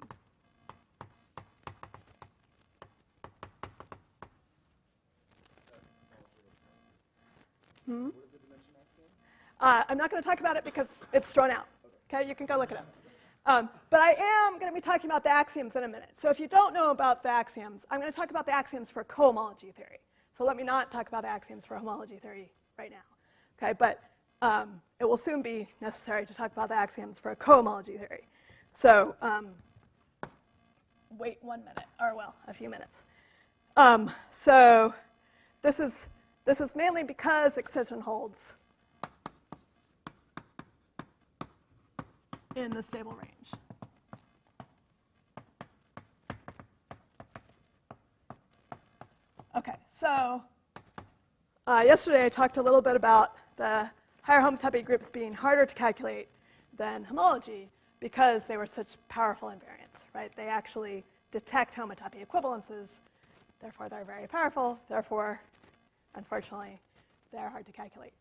What is the dimension axiom? I'm not going to talk about it because it's thrown out. Okay, you can go look it up. But I am going to be talking about the axioms in a minute. So if you don't know about the axioms, I'm going to talk about the axioms for cohomology theory. So let me not talk about the axioms for homology theory right now. Okay, but it will soon be necessary to talk about the axioms for cohomology theory. So wait 1 minute, or well, a few minutes. So this is mainly because excision holds in the stable range. Okay, so yesterday I talked a little bit about the higher homotopy groups being harder to calculate than homology because they were such powerful invariants, right? They actually detect homotopy equivalences, therefore they're very powerful, therefore, unfortunately, they're hard to calculate.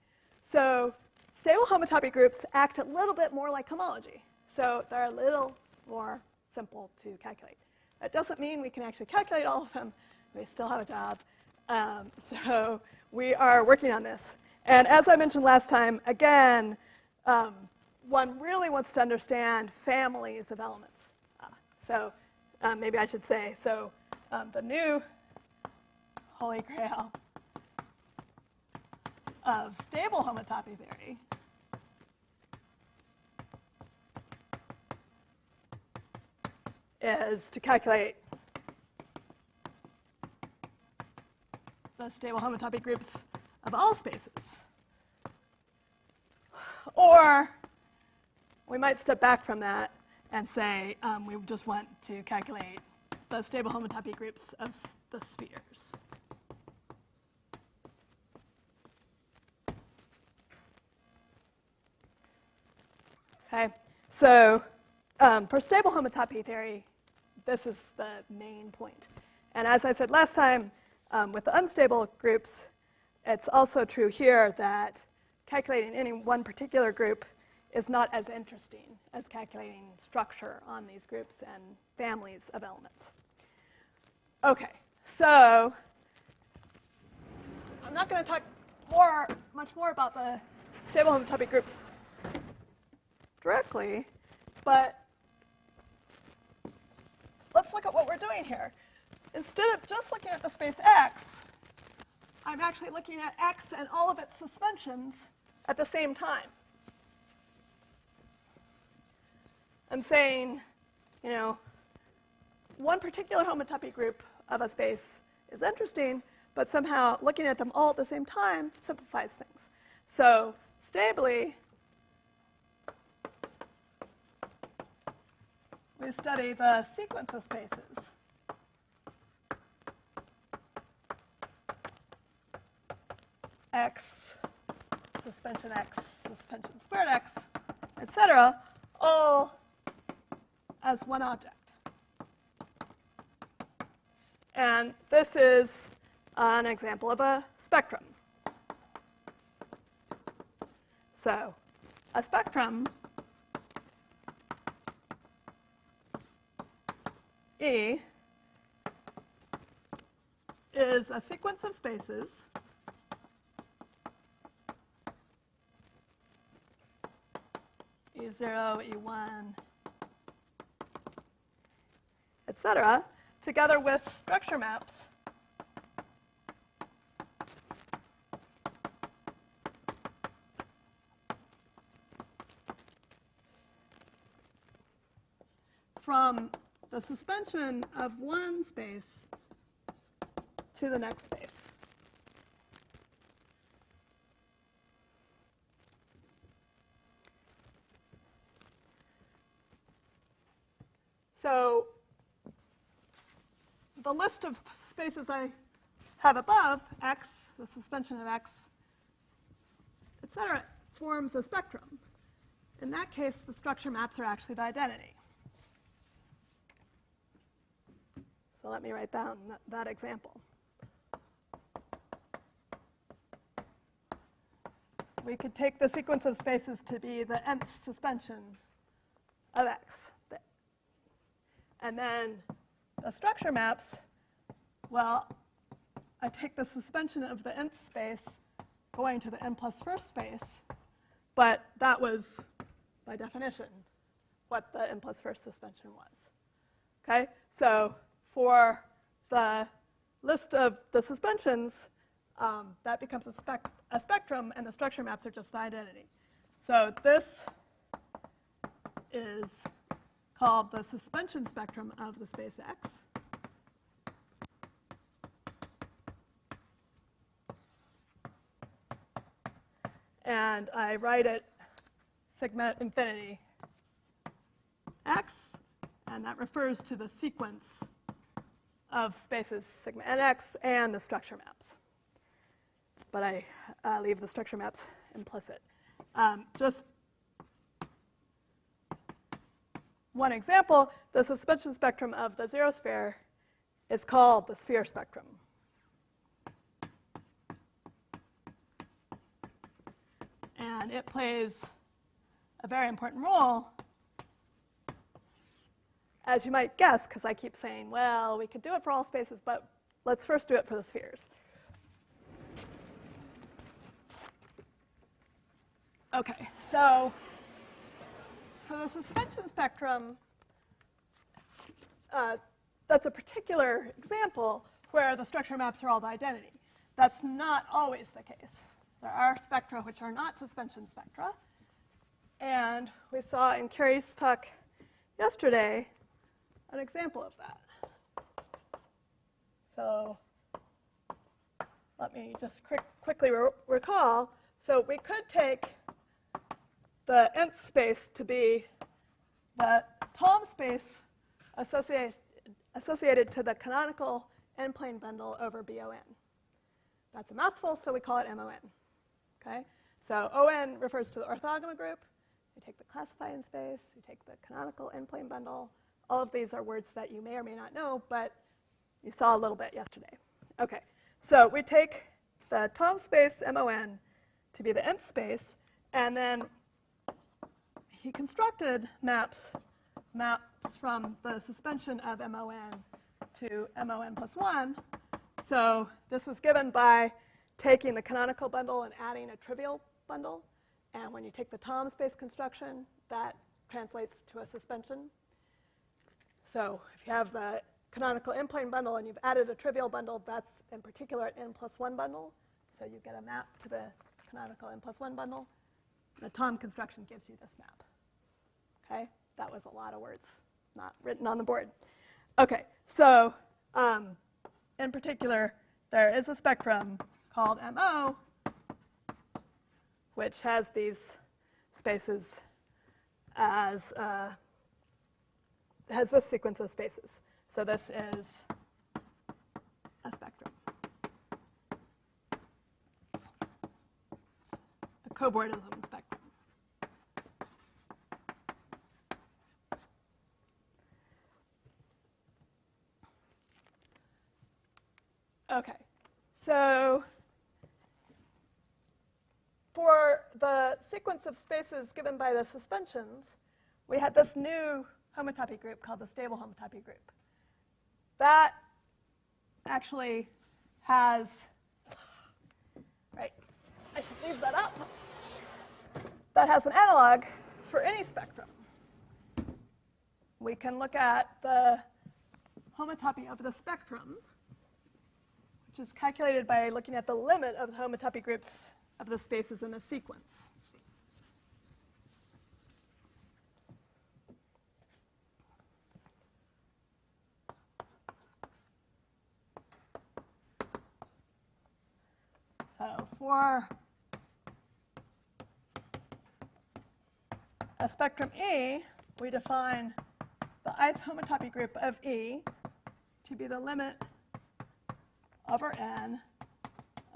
So stable homotopy groups act a little bit more like homology. So they're a little more simple to calculate. That doesn't mean we can actually calculate all of them. We still have a job. So we are working on this. And as I mentioned last time, again, one really wants to understand families of elements. Maybe I should say, the new holy grail of stable homotopy theory is to calculate the stable homotopy groups of all spaces. Or we might step back from that and say we just want to calculate the stable homotopy groups of the spheres. Okay, so for stable homotopy theory, this is the main point. And as I said last time, with the unstable groups, it's also true here that calculating any one particular group is not as interesting as calculating structure on these groups and families of elements. Okay, so I'm not going to talk much more about the stable homotopy groups directly, but let's look at what we're doing here. Instead of just looking at the space X, I'm actually looking at X and all of its suspensions at the same time. I'm saying, one particular homotopy group of a space is interesting, but somehow looking at them all at the same time simplifies things. So stably, we study the sequence of spaces X, suspension squared X, etc., all as one object. And this is an example of a spectrum. So a spectrum E is a sequence of spaces E0, E1, etc., together with structure maps from the suspension of one space to the next space. So the list of spaces I have above, X, the suspension of X, etc., forms a spectrum. In that case, the structure maps are actually the identity. So let me write down that example. We could take the sequence of spaces to be the nth suspension of X. And then the structure maps, well, I take the suspension of the nth space going to the n plus first space, but that was, by definition, what the n plus first suspension was. Okay, so for the list of the suspensions, that becomes a spectrum, and the structure maps are just the identity. So this is called the suspension spectrum of the space X. And I write it sigma infinity X, and that refers to the sequence of spaces sigma nx and the structure maps. But I leave the structure maps implicit. Just one example, the suspension spectrum of the zero sphere is called the sphere spectrum. And it plays a very important role, as you might guess, because I keep saying, well, we could do it for all spaces, but let's first do it for the spheres. Okay, so for the suspension spectrum, that's a particular example where the structure maps are all the identity. That's not always the case. There are spectra which are not suspension spectra. And we saw in Carrie's talk yesterday an example of that. So let me just quickly recall. So we could take the nth space to be the Tom space associated to the canonical n-plane bundle over BON. That's a mouthful, so we call it MON. Okay? So ON refers to the orthogonal group. You take the classifying space, you take the canonical n-plane bundle. All of these are words that you may or may not know, but you saw a little bit yesterday. Okay, so we take the Tom space MON to be the nth space, and then he constructed maps from the suspension of MON to MON plus 1. So this was given by taking the canonical bundle and adding a trivial bundle. And when you take the Tom space construction, that translates to a suspension. So if you have the canonical n-plane bundle and you've added a trivial bundle, that's in particular an n plus 1 bundle. So you get a map to the canonical n plus 1 bundle. The Tom construction gives you this map. Okay, that was a lot of words, not written on the board. Okay, so in particular, there is a spectrum called MO, which has these spaces as, has this sequence of spaces. So this is a spectrum, a cobordism spectrum. Okay, so for the sequence of spaces given by the suspensions, we had this new homotopy group called the stable homotopy group. That actually has, right, I should leave that up. That has an analog for any spectrum. We can look at the homotopy of the spectrum, which is calculated by looking at the limit of the homotopy groups of the spaces in a sequence. So for a spectrum E, we define the ith homotopy group of E to be the limit over n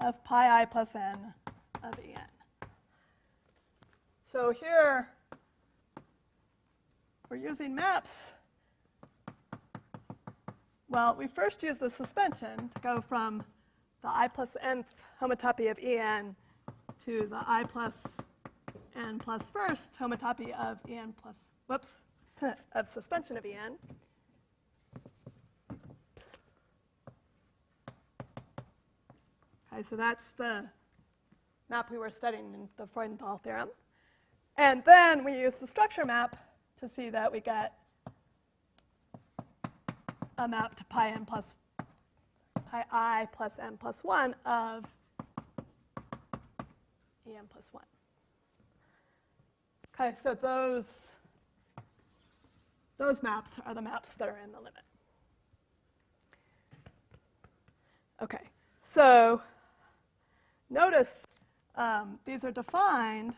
of pi I plus n of En. So here, we're using maps. Well, we first use the suspension to go from the I plus nth homotopy of En to the I plus n plus first homotopy of En plus, of suspension of En. Okay, so that's the map we were studying in the Freudenthal theorem. And then we use the structure map to see that we get a map to pi I plus n plus 1 of En plus 1. Okay, so those maps are the maps that are in the limit. Okay, so notice these are defined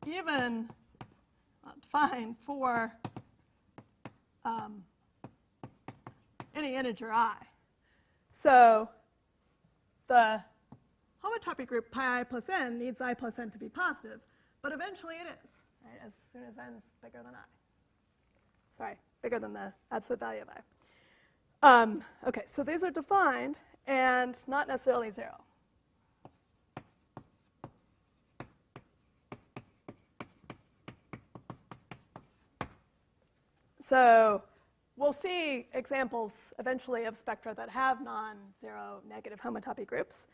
even defined for any integer I. So the homotopy group pi I plus n needs I plus n to be positive, but eventually it is, right, as soon as n is bigger than I. Sorry, bigger than the absolute value of I. Okay, so these are defined and not necessarily 0. So we'll see examples eventually of spectra that have non-zero negative homotopy groups,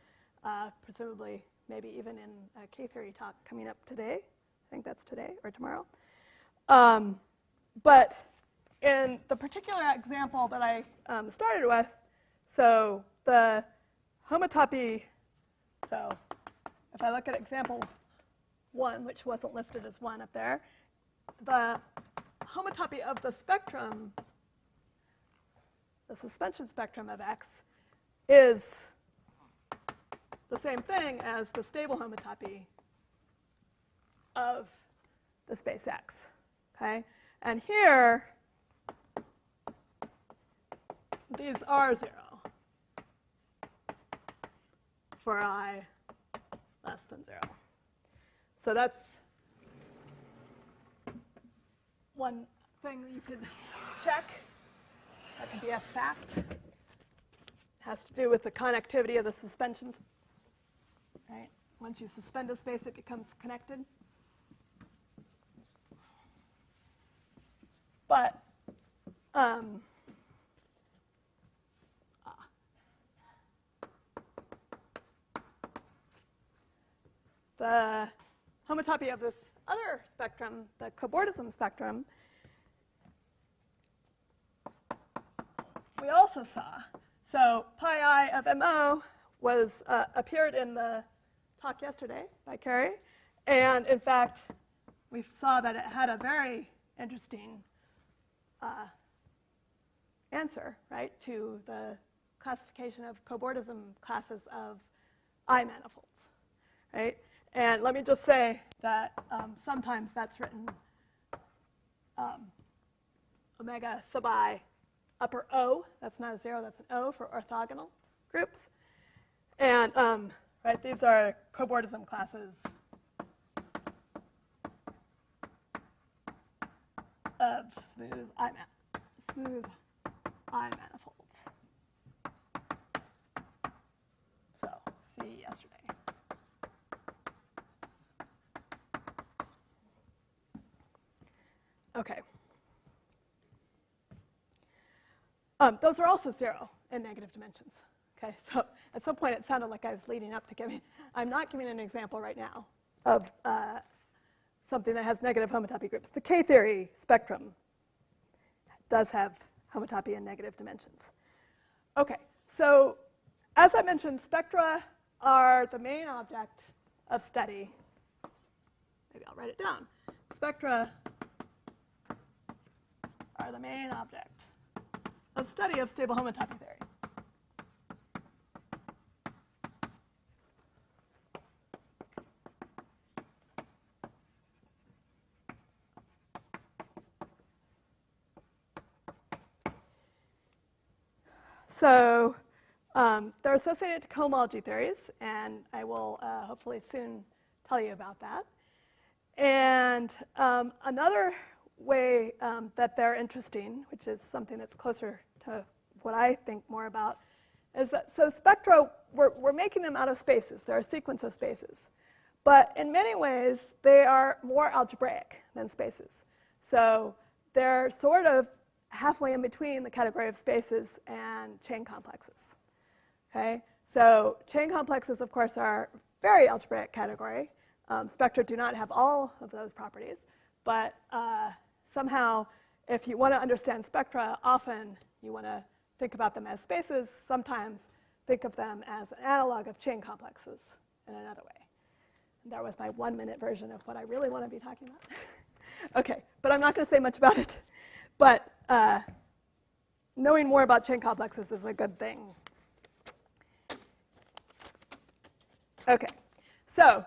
presumably maybe even in a K-theory talk coming up today. I think that's today or tomorrow. But in the particular example that I started with, so the homotopy, so if I look at example 1, which wasn't listed as 1 up there, the homotopy of the spectrum, the suspension spectrum of X, is the same thing as the stable homotopy of the space X. Okay? And here, these are 0 for I less than 0. So that's one thing that you could check. That could be a fact. It has to do with the connectivity of the suspensions. Right? Once you suspend a space, it becomes connected. But the homotopy of this other spectrum, the cobordism spectrum, we also saw. So pi I of MO was appeared in the talk yesterday by Carrie. And in fact, we saw that it had a very interesting answer, right, to the classification of cobordism classes of I manifolds, right? And let me just say that sometimes that's written omega sub I upper O. That's not a 0, that's an O for orthogonal groups. And right, these are cobordism classes of smooth I manifolds. So, see yesterday. Okay. Those are also 0 in negative dimensions. Okay, so at some point it sounded like I was leading up to giving. I'm not giving an example right now of something that has negative homotopy groups. The K-theory spectrum does have homotopy in negative dimensions. Okay, so as I mentioned, spectra are the main object of study. Maybe I'll write it down. Spectra are the main object of study of stable homotopy theory. So they're associated to cohomology theories, and I will hopefully soon tell you about that. And another way that they're interesting, which is something that's closer to what I think more about, is that so spectra, we're making them out of spaces. They're a sequence of spaces. But in many ways, they are more algebraic than spaces. So they're sort of halfway in between the category of spaces and chain complexes. Okay? So chain complexes, of course, are very algebraic category. Spectra do not have all of those properties. But somehow, if you want to understand spectra, often you want to think about them as spaces. Sometimes think of them as an analog of chain complexes in another way. And that was my 1-minute version of what I really want to be talking about. Okay, but I'm not going to say much about it. But knowing more about chain complexes is a good thing. Okay, so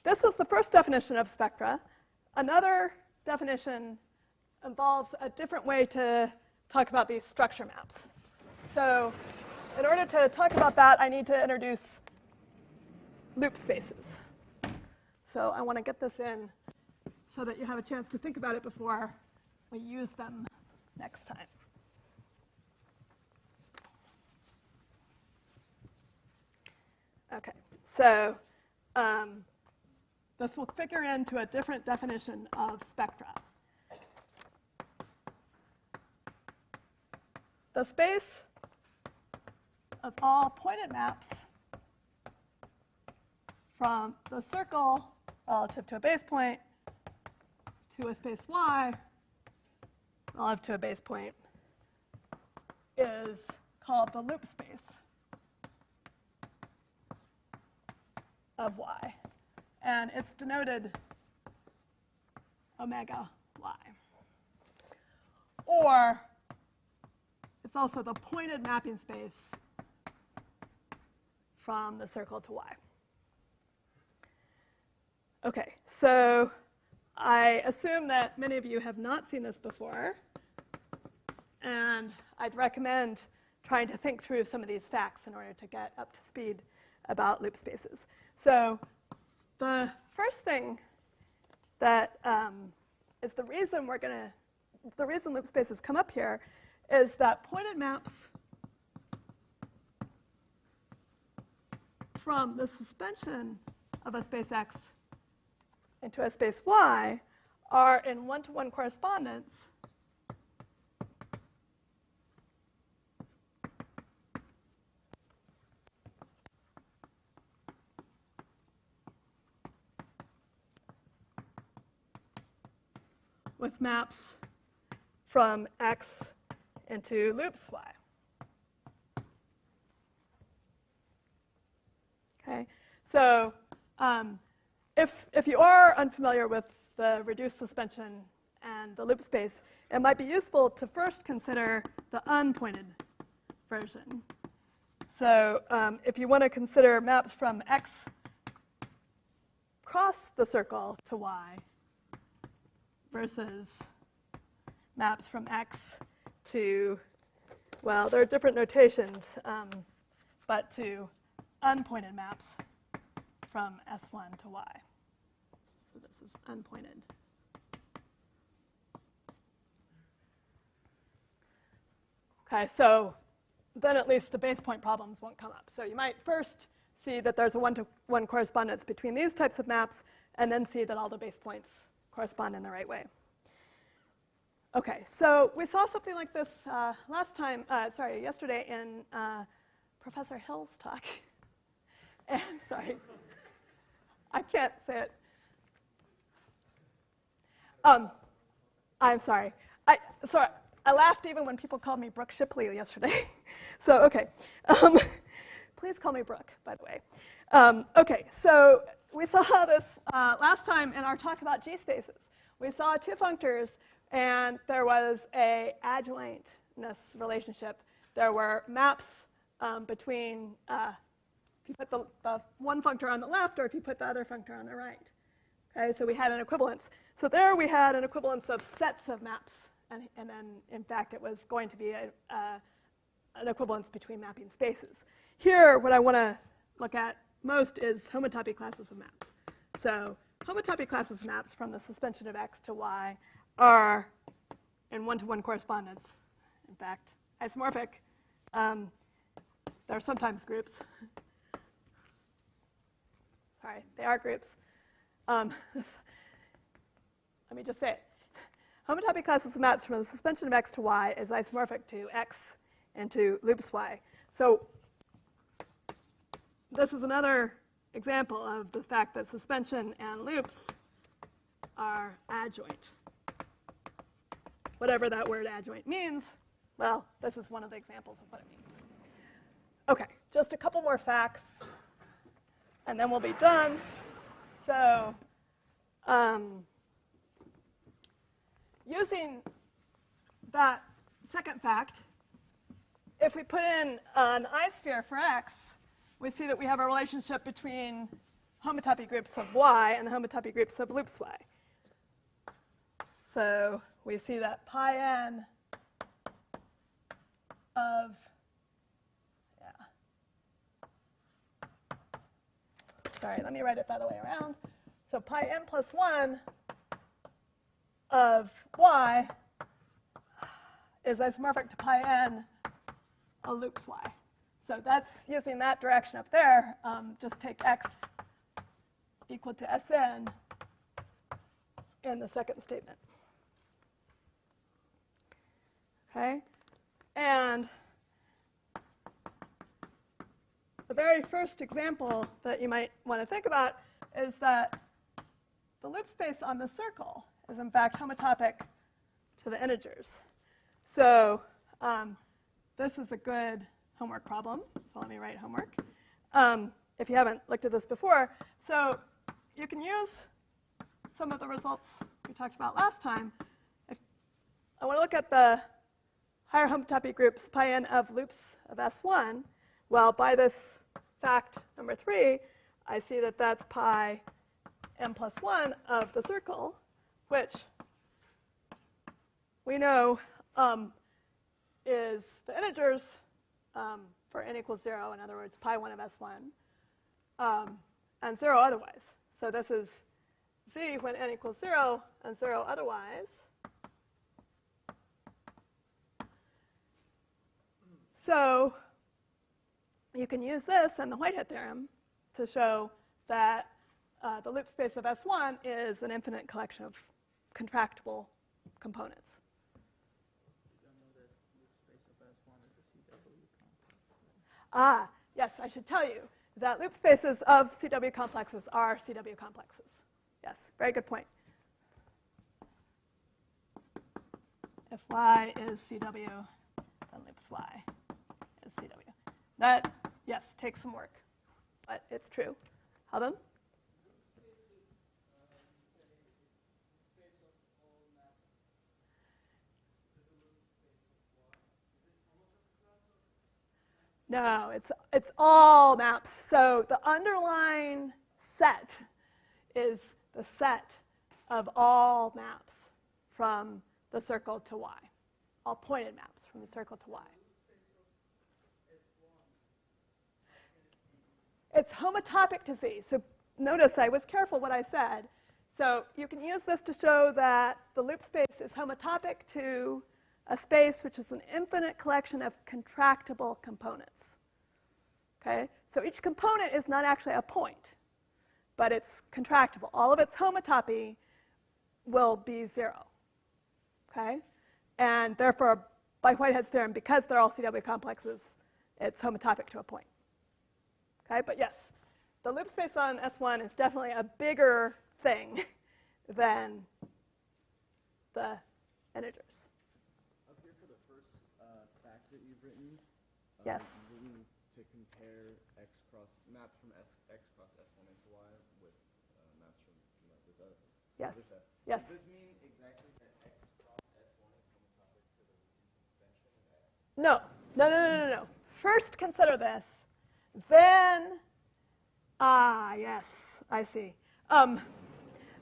this was the first definition of spectra. Another definition involves a different way to talk about these structure maps. So in order to talk about that, I need to introduce loop spaces. So I want to get this in so that you have a chance to think about it before we use them next time. Okay, so this will figure into a different definition of spectra. the space of all pointed maps from the circle relative to a base point to a space Y relative to a base point is called the loop space of Y. And it's denoted omega Y. Or it's also the pointed mapping space from the circle to Y. Okay, so I assume that many of you have not seen this before, and I'd recommend trying to think through some of these facts in order to get up to speed about loop spaces. So the first thing that is the reason loop spaces come up here is that pointed maps from the suspension of a space X into a space Y are in one-to-one correspondence with maps from X into loops Y. Okay, so if you are unfamiliar with the reduced suspension and the loop space, it might be useful to first consider the unpointed version. So if you want to consider maps from X across the circle to Y versus maps from X to, well, there are different notations, but to unpointed maps from S1 to Y. So this is unpointed. Okay, so then at least the base point problems won't come up. So you might first see that there's a one-to-one correspondence between these types of maps, and then see that all the base points correspond in the right way. Okay, so we saw something like this yesterday in Professor Hill's talk. And sorry, I can't say it. I'm sorry. I laughed even when people called me Brooke Shipley yesterday. So, okay. Please call me Brooke, by the way. Okay, so we saw this last time in our talk about G-spaces. We saw two functors, and there was a adjointness relationship. There were maps between, if you put the one functor on the left or if you put the other functor on the right. Okay, so we had an equivalence. So there we had an equivalence of sets of maps. And then, in fact, it was going to be an equivalence between mapping spaces. Here, what I want to look at most is homotopy classes of maps. So homotopy classes of maps from the suspension of X to Y are in one-to-one correspondence. In fact, isomorphic. They're sometimes groups. Sorry, they are groups. Let me just say it. Homotopy classes of maps from the suspension of X to Y is isomorphic to X into loops Y. So this is another example of the fact that suspension and loops are adjoint. Whatever that word adjoint means, well, this is one of the examples of what it means. Okay, just a couple more facts, and then we'll be done. So using that second fact, if we put in an I-sphere for X, we see that we have a relationship between homotopy groups of Y and the homotopy groups of loops Y. So we see that pi n of, sorry, let me write it the other way around. So pi n plus 1 of Y is isomorphic to pi n of loops Y. So that's using that direction up there. Just take X equal to Sn in the second statement. Okay? And very first example that you might want to think about is that the loop space on the circle is in fact homotopic to the integers. So this is a good homework problem. So let me write homework. If you haven't looked at this before. So you can use some of the results we talked about last time. If I want to look at the higher homotopy groups pi n of loops of S1. Well, by this fact number 3, I see that that's pi m plus 1 of the circle, which we know is the integers for n equals 0, in other words, pi 1 of S1, and 0 otherwise. So this is z when n equals 0 and 0 otherwise. So you can use this and the Whitehead theorem to show that the loop space of S1 is an infinite collection of contractible components. You don't know that loop space of S1 is a CW complex. Yes, I should tell you that loop spaces of CW complexes are CW complexes. Yes, very good point. If Y is CW, then loops Y is CW. That, yes, takes some work, but it's true. Helen? No, it's all maps. So the underlying set is the set of all maps from the circle to Y, all pointed maps from the circle to Y. It's homotopic to Z. So notice I was careful what I said. So you can use this to show that the loop space is homotopic to a space which is an infinite collection of contractible components. Okay? So each component is not actually a point, but it's contractible. All of its homotopy will be 0. Okay? And therefore, by Whitehead's theorem, because they're all CW complexes, it's homotopic to a point. Okay? But yes, the loop space on S1 is definitely a bigger thing than the integers. Up here for the first fact that you've written, Yes. you've written to compare x cross maps from x cross S1 into Y with maps from this other. Yes. This set. Yes. Does this mean exactly that x cross S1 is homotopic to the suspension of x? No. No. First consider this. Then, yes, I see.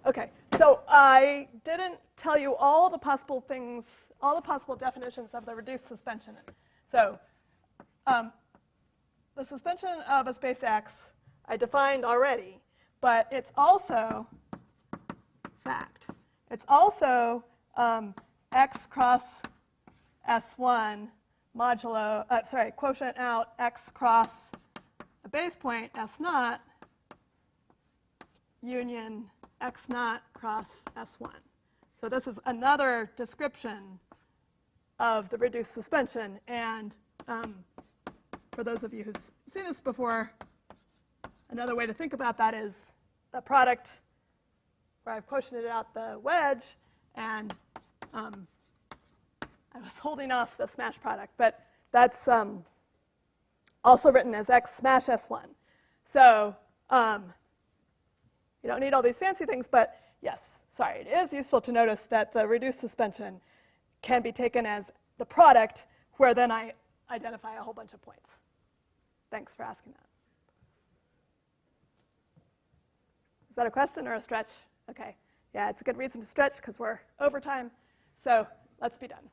Okay, so I didn't tell you all the possible things, all the possible definitions of the reduced suspension. So the suspension of a space X I defined already, but it's also fact. It's also X cross S1 modulo, quotient out X cross the base point S0 union X0 cross S1. So this is another description of the reduced suspension. And for those of you who've seen this before, another way to think about that is the product where I've quotiented out the wedge, and I was holding off the smash product, but that's also written as X smash S1. So you don't need all these fancy things, but yes, sorry, it is useful to notice that the reduced suspension can be taken as the product where then I identify a whole bunch of points. Thanks for asking that. Is that a question or a stretch? Okay. Yeah, it's a good reason to stretch because we're over time. So let's be done.